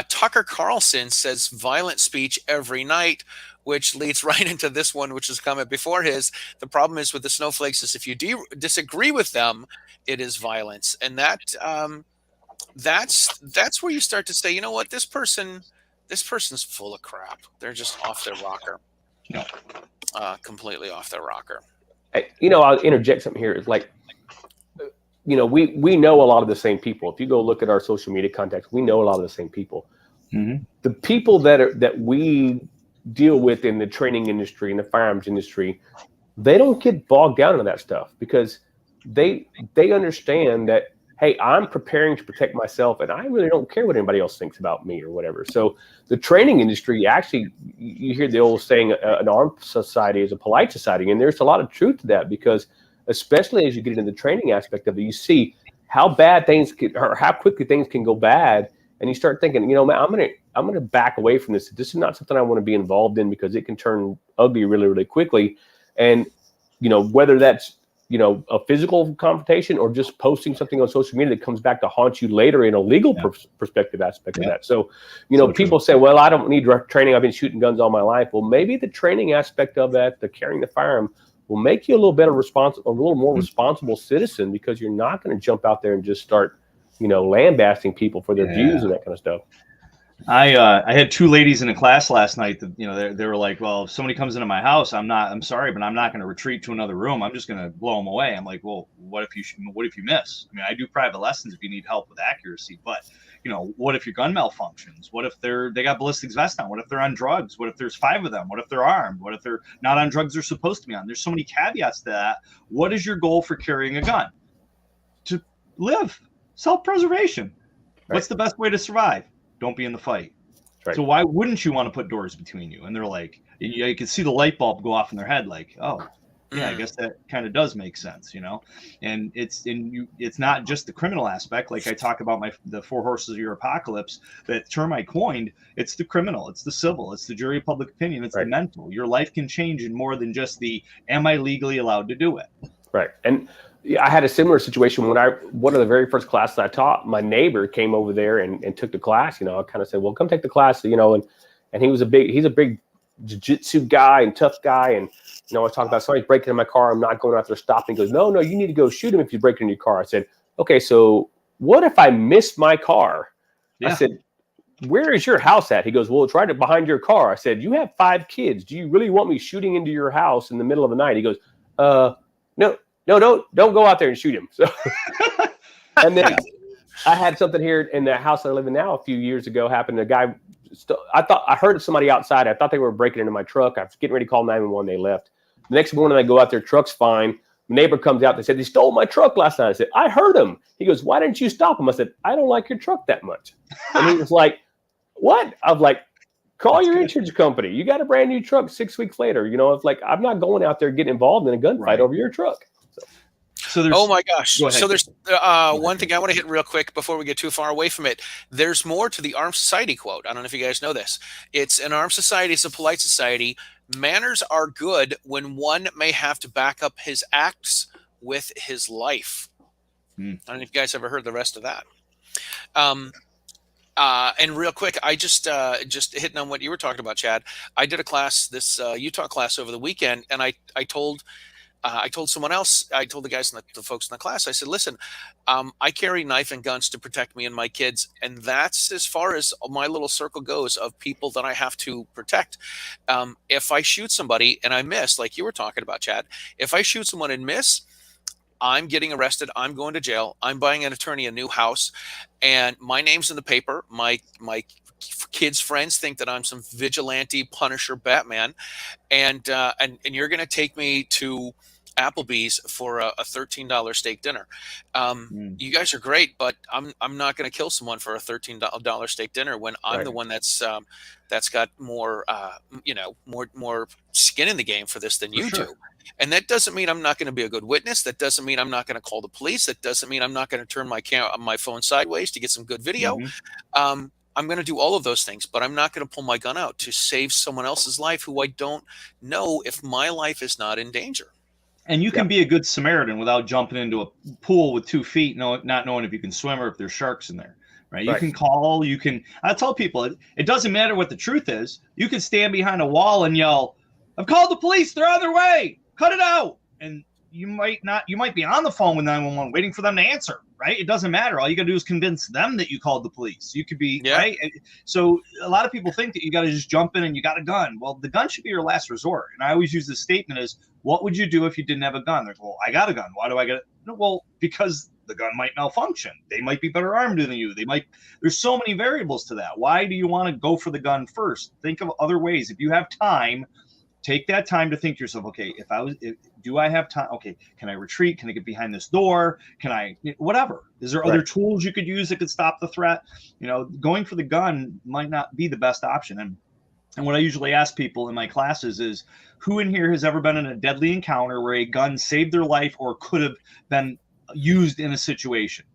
Tucker Carlson says violent speech every night, which leads right into this one, which is a comment before his. The problem is with the snowflakes is if you disagree with them, it is violence. And that's where you start to say, you know what, this person's full of crap. They're just off their rocker. No. Completely off their rocker. I'll interject something here. It's like, we know a lot of the same people. If you go look at our social media contacts, we know a lot of the same people. The people that we deal with in the training industry, in the firearms industry, they don't get bogged down in that stuff because they understand that, hey, I'm preparing to protect myself, and I really don't care what anybody else thinks about me or whatever. So the training industry, actually, you hear the old saying, an armed society is a polite society, and there's a lot of truth to that because especially as you get into the training aspect of it, you see how bad things can, or how quickly things can go bad, and you start thinking, man, I'm gonna back away from this. This is not something I want to be involved in because it can turn ugly really, really quickly. And whether that's a physical confrontation or just posting something on social media that comes back to haunt you later in a legal perspective aspect of that. So, people say, well, I don't need training. I've been shooting guns all my life. Well, maybe the training aspect of that, the carrying the firearm, will make you a little more responsible citizen because you're not going to jump out there and just start, lambasting people for their views and that kind of stuff. I had two ladies in a class last night that, they were like, well, if somebody comes into my house, I'm sorry, but I'm not going to retreat to another room. I'm just going to blow them away. I'm like, well, what if you miss? I mean, I do private lessons if you need help with accuracy, but what if your gun malfunctions? What if they got ballistics vest on? What if they're on drugs? What if there's 5 of them? What if they're armed? What if they're not on drugs they're supposed to be on? There's so many caveats to that. What is your goal for carrying a gun? To live, self-preservation. Right. What's the best way to survive? Don't be in the fight. Right. So why wouldn't you want to put doors between you? And they're like, you can see the light bulb go off in their head, like, oh, yeah, I guess that kind of does make sense, And it's not just the criminal aspect. Like I talk about the 4 horses of your apocalypse, that term I coined. It's the criminal, it's the civil, it's the jury of public opinion, it's the mental. Your life can change in more than just the am I legally allowed to do it? Right. And I had a similar situation when one of the very first classes I taught, my neighbor came over there and took the class. I kind of said, well, come take the class, and he's a big jiu-jitsu guy and tough guy. And, I was talking about somebody's breaking in my car. I'm not going out there stopping. He goes, no, you need to go shoot him if you break in your car. I said, okay, so what if I missed my car? Yeah. I said, where is your house at? He goes, well, it's right behind your car. I said, you have 5 kids. Do you really want me shooting into your house in the middle of the night? He goes, no, don't go out there and shoot him. So, and then I had something here in the house I live in now a few years ago happen. A guy, I heard somebody outside. I thought they were breaking into my truck. I was getting ready to call 911. They left. The next morning I go out there, truck's fine. The neighbor comes out. They said, they stole my truck last night. I said, I heard him. He goes, why didn't you stop him? I said, I don't like your truck that much. And he was like, what? I was like, call your insurance company. You got a brand new truck 6 weeks later. It's like, I'm not going out there getting involved in a gunfight over your truck. So there's, oh my gosh. So there's one thing I want to hit real quick before we get too far away from it. There's more to the Armed Society quote. I don't know if you guys know this. It's an armed society. It's a polite society. Manners are good when one may have to back up his acts with his life. I don't know if you guys ever heard the rest of that. And real quick, I just hitting on what you were talking about, Chad. I did a class, this Utah class over the weekend, and I told someone else, I told the guys, the folks in the class, I said, listen, I carry knife and guns to protect me and my kids. And that's as far as my little circle goes of people that I have to protect. If I shoot somebody and I miss, like you were talking about, Chad, if I shoot someone and miss, I'm getting arrested. I'm going to jail. I'm buying an attorney a new house, and my name's in the paper. My kids' friends think that I'm some vigilante, Punisher, Batman, and you're going to take me to Applebee's for a $13 steak dinner. You guys are great, but I'm not going to kill someone for a $13 steak dinner when I'm the one that's got more more skin in the game for this than you do. And that doesn't mean I'm not going to be a good witness. That doesn't mean I'm not going to call the police. That doesn't mean I'm not going to turn my phone sideways to get some good video. I'm going to do all of those things, but I'm not going to pull my gun out to save someone else's life who I don't know if my life is not in danger. And you can be a good Samaritan without jumping into a pool with 2 feet, not knowing if you can swim or if there's sharks in there. Right. You can call, I tell people it doesn't matter what the truth is. You can stand behind a wall and yell, I've called the police. They're on their way. Cut it out. And you might be on the phone with 911 waiting for them to answer. Right. It doesn't matter. All you got to do is convince them that you called the police. You could be right. So a lot of people think that you got to just jump in and you got a gun. Well, the gun should be your last resort. And I always use this statement as, what would you do if you didn't have a gun? They're like, well, I got a gun. Why do I get it? No, well, because the gun might malfunction. They might be better armed than you. There's so many variables to that. Why do you want to go for the gun first? Think of other ways. If you have time, take that time to think to yourself, okay, do I have time? Okay, can I retreat? Can I get behind this door? Can I, whatever. Is there other tools you could use that could stop the threat? Going for the gun might not be the best option. And what I usually ask people in my classes is, who in here has ever been in a deadly encounter where a gun saved their life or could have been used in a situation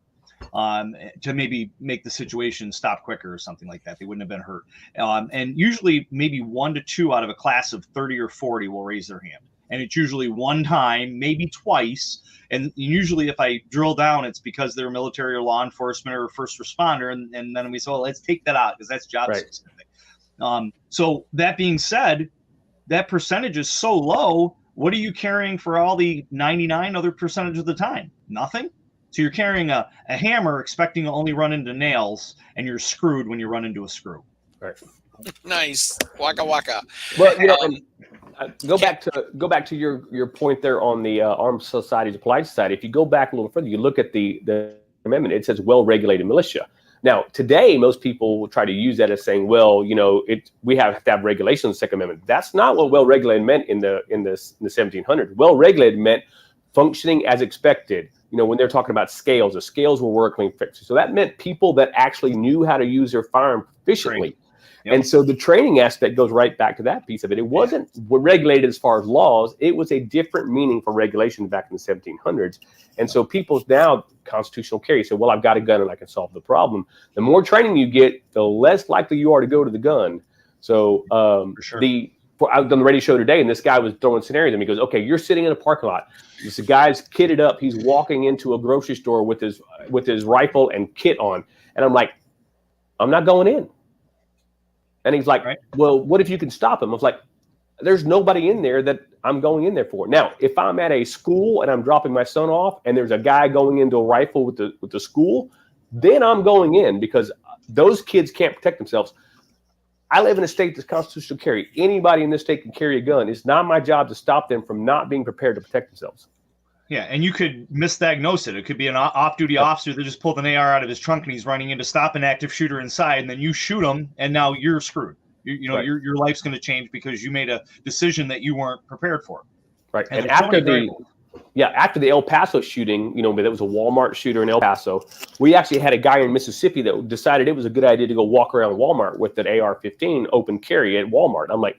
to maybe make the situation stop quicker or something like that? They wouldn't have been hurt. And usually maybe 1 to 2 out of a class of 30 or 40 will raise their hand. And it's usually one time, maybe twice. And usually if I drill down, it's because they're military or law enforcement or first responder. And then we say, well, let's take that out because that's job specific. So that being said, that percentage is so low. What are you carrying for all the 99 other percentage of the time? Nothing. So you're carrying a hammer expecting to only run into nails, and you're screwed when you run into a screw. Right. Nice. Waka waka. Well, go back to your point there on the armed society to polite society. If you go back a little further, you look at the amendment. It says well-regulated militia. Now, today, most people will try to use that as saying, well, we have to have regulations in the Second Amendment. That's not what well-regulated meant in the 1700s. Well-regulated meant functioning as expected. When they're talking about scales, the scales were working fixed. So that meant people that actually knew how to use their firearm efficiently. Yep. And so the training aspect goes right back to that piece of it. It wasn't regulated as far as laws. It was a different meaning for regulation back in the 1700s. And so people now, constitutional carry, say, well, I've got a gun and I can solve the problem. The more training you get, the less likely you are to go to the gun. So I was on the radio show today, and this guy was throwing scenarios, and he goes, "Okay, you're sitting in a parking lot. This guy's kitted up. He's walking into a grocery store with his rifle and kit on." And I'm like, "I'm not going in." And he's like, Right. "Well, what if you can stop him?" I was like, "There's nobody in there that I'm going in there for." Now, if I'm at a school and I'm dropping my son off, and there's a guy going into a rifle with the school, then I'm going in, because those kids can't protect themselves. I live in a state that's constitutional carry. Anybody in this state can carry a gun. It's not my job to stop them from not being prepared to protect themselves. Yeah, and you could misdiagnose it. It could be an off-duty officer that just pulled an AR out of his trunk and he's running in to stop an active shooter inside, and then you shoot him, and now you're screwed. You know, Right. your life's going to change because you made a decision that you weren't prepared for. Right. And And there's so after many the variables. after the El Paso shooting, you know, that was a Walmart shooter in El Paso. We actually had a guy in Mississippi that decided it was a good idea to go walk around Walmart with an AR-15 open carry at Walmart. I'm like,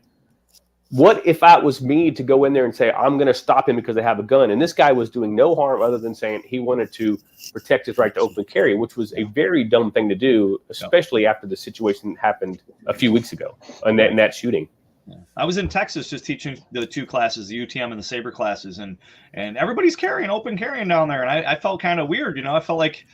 what if that was me to go in there and say, I'm going to stop him because they have a gun? And this guy was doing no harm other than saying he wanted to protect his right to open carry, which was a very dumb thing to do, especially after the situation that happened a few weeks ago in that shooting. I was in Texas just teaching the two classes, the UTM and the Saber classes, and everybody's open carrying down there, and I felt kind of weird, you know. I felt like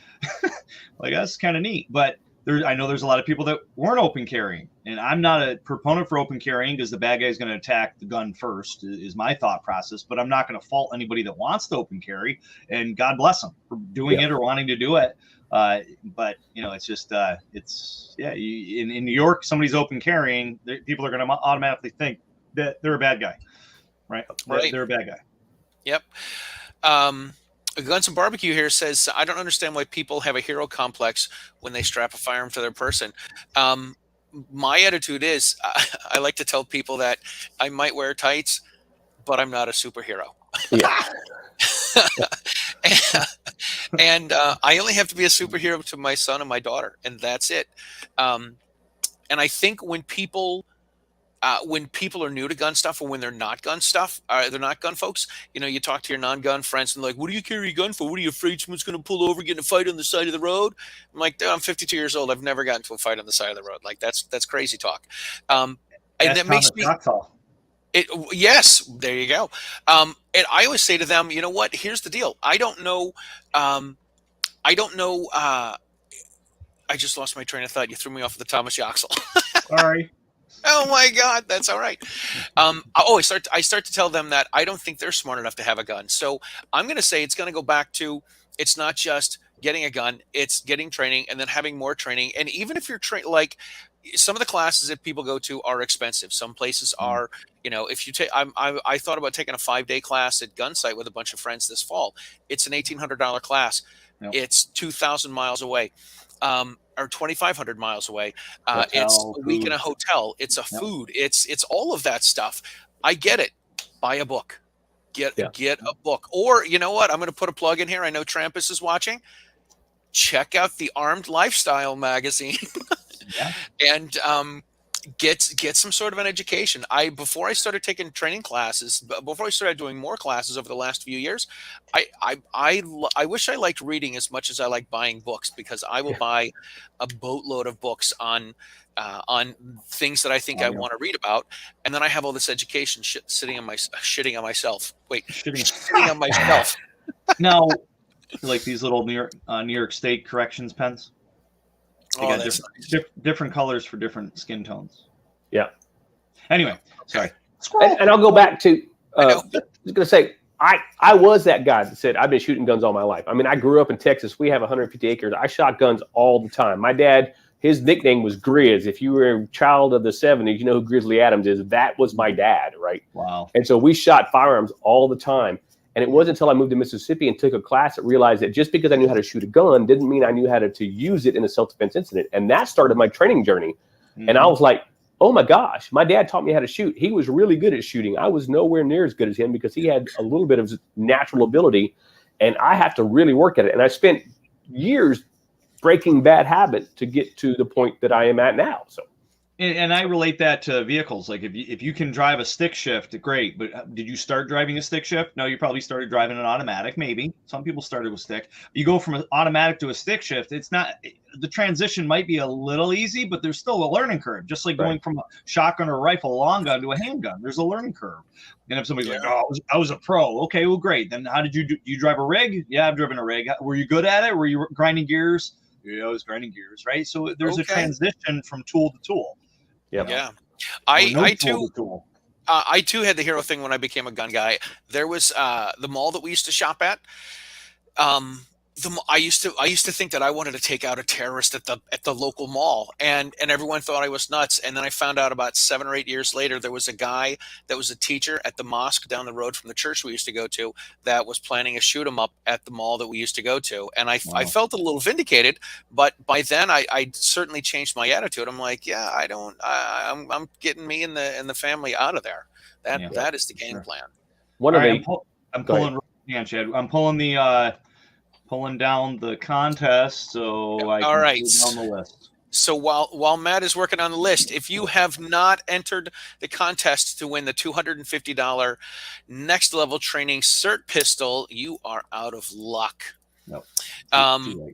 that's kind of neat, but I know there's a lot of people that weren't open carrying, and I'm not a proponent for open carrying because the bad guy is going to attack the gun first, is my thought process. But I'm not going to fault anybody that wants to open carry, and God bless them for doing it or wanting to do it. But you know, it's just in New York, somebody's open carrying, people are going to automatically think that they're a bad guy, right? They're a bad guy. Yep. Guns and Barbecue here says, I don't understand why people have a hero complex when they strap a firearm to their person. My attitude is, I like to tell people that I might wear tights, but I'm not a superhero. Yeah. and I only have to be a superhero to my son and my daughter, and that's it. And I think when people are new to gun stuff, or when they're not gun stuff, they're not gun folks, you know, you talk to your non-gun friends and like, what do you carry a gun for? What are you afraid someone's going to pull over, get in a fight on the side of the road? I'm like, I'm 52 years old. I've never gotten to a fight on the side of the road. Like that's crazy talk. And that makes me, yes, there you go. And I always say to them, you know what, here's the deal. I don't know. I just lost my train of thought. You threw me off of the Thomas Yoxel. Sorry. Oh my God, that's all right. I start to tell them that I don't think they're smart enough to have a gun. So I'm going to say it's going to go back to, it's not just getting a gun, it's getting training and then having more training. And even if you're like some of the classes that people go to are expensive. Some places are, you know, if you take, I thought about taking a 5-day class at Gunsight with a bunch of friends this fall. It's an $1,800 class. Yep. It's 2,000 miles away. Or 2,500 miles away. It's a week in a hotel. It's a food. It's all of that stuff. I get it. Buy a book. Get a book. Or you know what? I'm going to put a plug in here. I know Trampus is watching. Check out the Armed Lifestyle magazine. And get some sort of an education. Before I started taking training classes, before I started doing more classes over the last few years, I wish I liked reading as much as I like buying books, because I will buy a boatload of books on things that I think I want to read about, and then I have all this education shitting on myself. Shitting on myself. Now, like these little New York State corrections pens. They got different colors for different skin tones. Yeah. Anyway, sorry. And I'll go back to, I was going to say, I was that guy that said, I've been shooting guns all my life. I mean, I grew up in Texas. We have 150 acres. I shot guns all the time. My dad, his nickname was Grizz. If you were a child of the 70s, you know who Grizzly Adams is. That was my dad, right? Wow. And so we shot firearms all the time. And it wasn't until I moved to Mississippi and took a class that realized that just because I knew how to shoot a gun didn't mean I knew how to use it in a self-defense incident. And that started my training journey. Mm-hmm. And I was like, oh my gosh, my dad taught me how to shoot. He was really good at shooting. I was nowhere near as good as him because he had a little bit of natural ability, and I have to really work at it. And I spent years breaking bad habits to get to the point that I am at now. So And I relate that to vehicles. Like if you can drive a stick shift, great. But did you start driving a stick shift? No, you probably started driving an automatic. Maybe some people started with stick. You go from an automatic to a stick shift. It's not, the transition might be a little easy, but there's still a learning curve. Just like going from a shotgun or a rifle, a long gun to a handgun. There's a learning curve. And if somebody's like, "Oh, I was a pro," okay, well, great. Then how did you do? You drive a rig? Yeah, I've driven a rig. Were you good at it? Were you grinding gears? Yeah, I was grinding gears, right? So there's a transition from tool to tool. Yep. Yeah. I too had the hero thing when I became a gun guy. There was the mall that we used to shop at. I used to think that I wanted to take out a terrorist at the local mall, and everyone thought I was nuts. And then I found out about 7 or 8 years later, there was a guy that was a teacher at the mosque down the road from the church we used to go to that was planning a shoot 'em up at the mall that we used to go to. And I felt a little vindicated, but by then I certainly changed my attitude. I'm like, yeah, I'm getting me and the family out of there. That is the game plan. I'm pulling down the contest, so I can put down the list. So while Matt is working on the list, if you have not entered the contest to win the $250 next level training SIRT pistol, you are out of luck. Nope.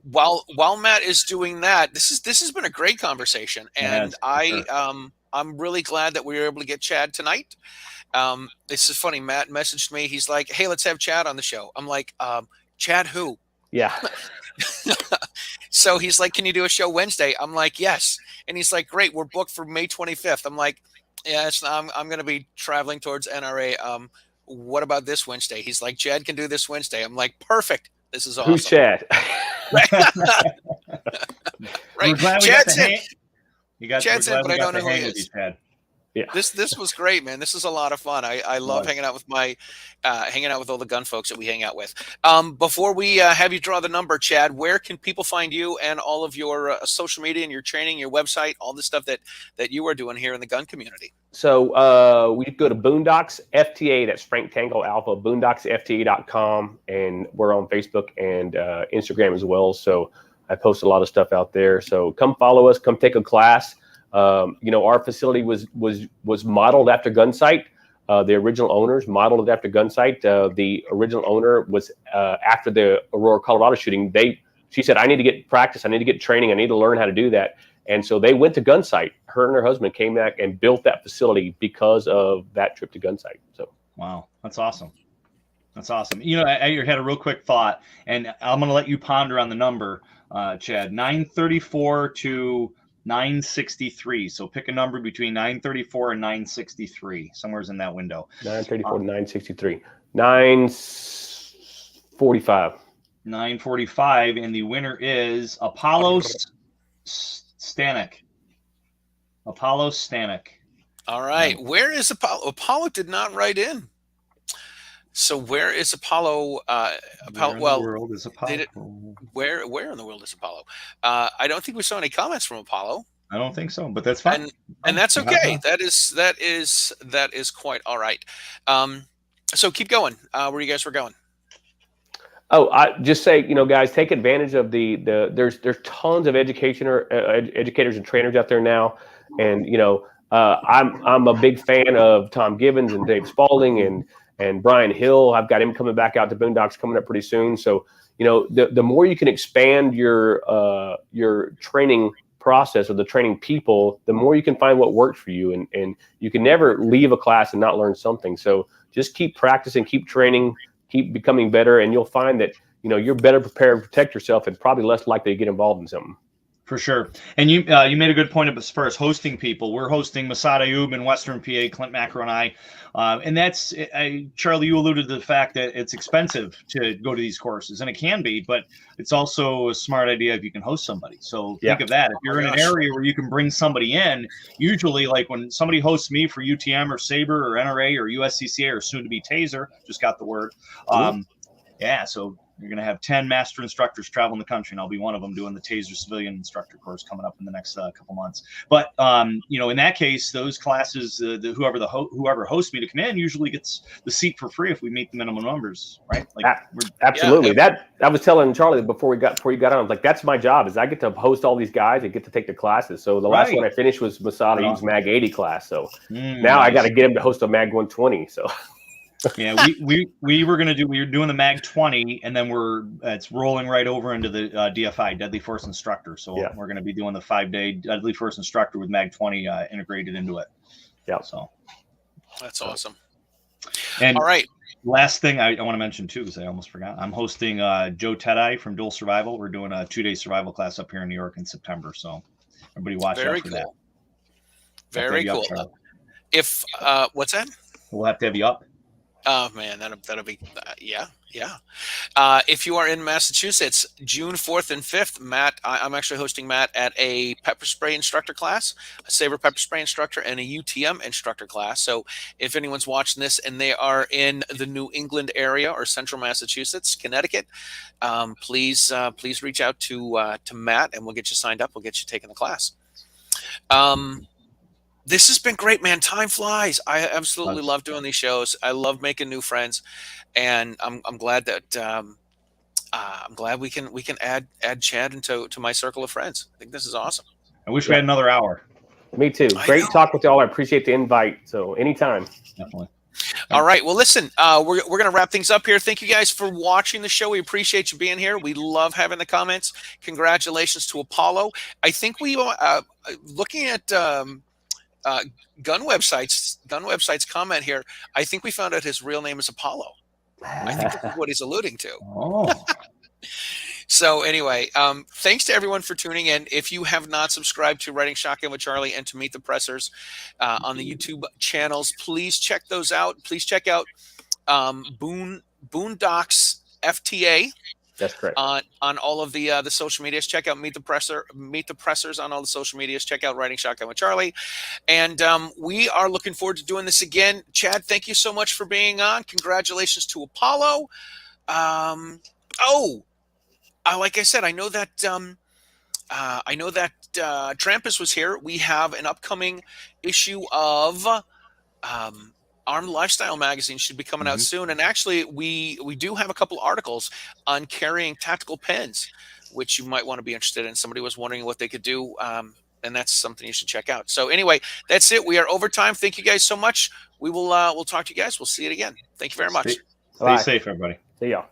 While Matt is doing that, this has been a great conversation, and I'm really glad that we were able to get Chad tonight. This is funny. Matt messaged me. He's like, "Hey, let's have Chad on the show." I'm like, "Chad who?" Yeah. So he's like, "Can you do a show Wednesday?" I'm like, "Yes." And he's like, "Great, we're booked for May 25th." I'm like, "Yeah, I'm going to be traveling towards NRA. What about this Wednesday?" He's like, "Chad can do this Wednesday." I'm like, "Perfect. This is awesome." Who's Chad? Right. Chad's in, but I don't know who he is. Yeah. This was great, man. This is a lot of fun. I love hanging out with hanging out with all the gun folks that we hang out with. Before we have you draw the number, Chad, where can people find you and all of your social media and your training, your website, all the stuff that you are doing here in the gun community? So we go to Boondocks FTA. That's Frank Tango Alpha. BoondocksFTA.com, and we're on Facebook and Instagram as well. So I post a lot of stuff out there. So come follow us. Come take a class. Our facility was modeled after Gunsight. The original owners modeled it after Gunsight. The original owner was after the Aurora, Colorado shooting. She said, "I need to get practice. I need to get training. I need to learn how to do that." And so they went to Gunsight. Her and her husband came back and built that facility because of that trip to Gunsight. So wow, that's awesome. That's awesome. I had a real quick thought, and I'm going to let you ponder on the number, Chad. 934 to 963. So pick a number between 934 and 963. Somewhere's in that window. 934 to 963. 945. 945, and the winner is Apollo Stanek. Apollo Stanek. All right. Where is Apollo? Apollo did not write in. So where is Apollo? Where in the world is Apollo? Where in the world is Apollo? I don't think we saw any comments from Apollo. I don't think so, but that's fine. And that's okay. That is quite all right. So keep going. Where you guys were going? Oh, I just say, guys, take advantage of there's tons of educators and trainers out there now, and I'm a big fan of Tom Gibbons and Dave Spalding and Brian Hill. I've got him coming back out to Boondocks coming up pretty soon. So, the more you can expand your training process or the training people, the more you can find what works for you. And you can never leave a class and not learn something. So just keep practicing, keep training, keep becoming better. And you'll find that, you're better prepared to protect yourself and probably less likely to get involved in something. For sure. And you made a good point as far as hosting people. We're hosting Masad Ayub in Western PA, Clint Macro and I. And that's, Charlie, you alluded to the fact that it's expensive to go to these courses, and it can be, but it's also a smart idea if you can host somebody. So think of that. If you're in an area where you can bring somebody in, usually like when somebody hosts me for UTM or Sabre or NRA or USCCA or soon to be Taser, just got the word. So You're going to have 10 master instructors traveling the country, and I'll be one of them doing the TASER civilian instructor course coming up in the next couple months. But in that case, those classes, whoever hosts me to come in usually gets the seat for free if we meet the minimum numbers, right? Absolutely. That I was telling Charlie before you got on. I was like, that's my job. Is I get to host all these guys and get to take the classes. So the last one I finished was Masada Hughes Mag 80 class. So now I got to get him to host a Mag 120. So. Yeah, we were doing the Mag 20, and then it's rolling right over into the DFI, Deadly Force Instructor. So we're going to be doing the 5-day Deadly Force Instructor with Mag 20 integrated into it. Yeah, so that's awesome. And all right, last thing I want to mention too, because I almost forgot, I'm hosting Joe Tedeye from Dual Survival. We're doing a 2-day survival class up here in New York in September. So everybody watch out for that. Very cool. If what's that? We'll have to have you up. Oh man, that'll be yeah. If you are in Massachusetts, June 4th and 5th, Matt, I'm actually hosting Matt at a pepper spray instructor class, a saber pepper spray instructor, and a UTM instructor class. So if anyone's watching this and they are in the New England area or Central Massachusetts, Connecticut, please reach out to Matt and we'll get you signed up. We'll get you taking the class. This has been great, man. Time flies. I absolutely love doing these shows. I love making new friends, and I'm glad that I'm glad we can add Chad into my circle of friends. I think this is awesome. I wish we had another hour. Me too. Great talk with y'all. I appreciate the invite. So anytime. Definitely. All right. Well, listen, we're going to wrap things up here. Thank you guys for watching the show. We appreciate you being here. We love having the comments. Congratulations to Apollo. I think we looking at gun websites comment here. I think we found out his real name is Apollo. I think that's what he's alluding to. Oh. So anyway, thanks to everyone for tuning in. If you have not subscribed to Writing Shotgun with Charlie and to Meet the Pressers on the YouTube channels, please check those out. Please check out Boondocks FTA. That's correct. On all of the social medias. Check out Meet the Pressers on all the social medias. Check out Writing Shotgun with Charlie. And we are looking forward to doing this again. Chad, thank you so much for being on. Congratulations to Apollo. Like I said, I know that Trampus was here. We have an upcoming issue of Armed Lifestyle magazine should be coming out soon, and actually we do have a couple articles on carrying tactical pens, which you might want to be interested in. Somebody was wondering what they could do, and that's something you should check out. So anyway, that's it. We are over time. Thank you guys so much. We'll talk to you guys. We'll see you again. Thank you very much. Stay safe, everybody. See y'all.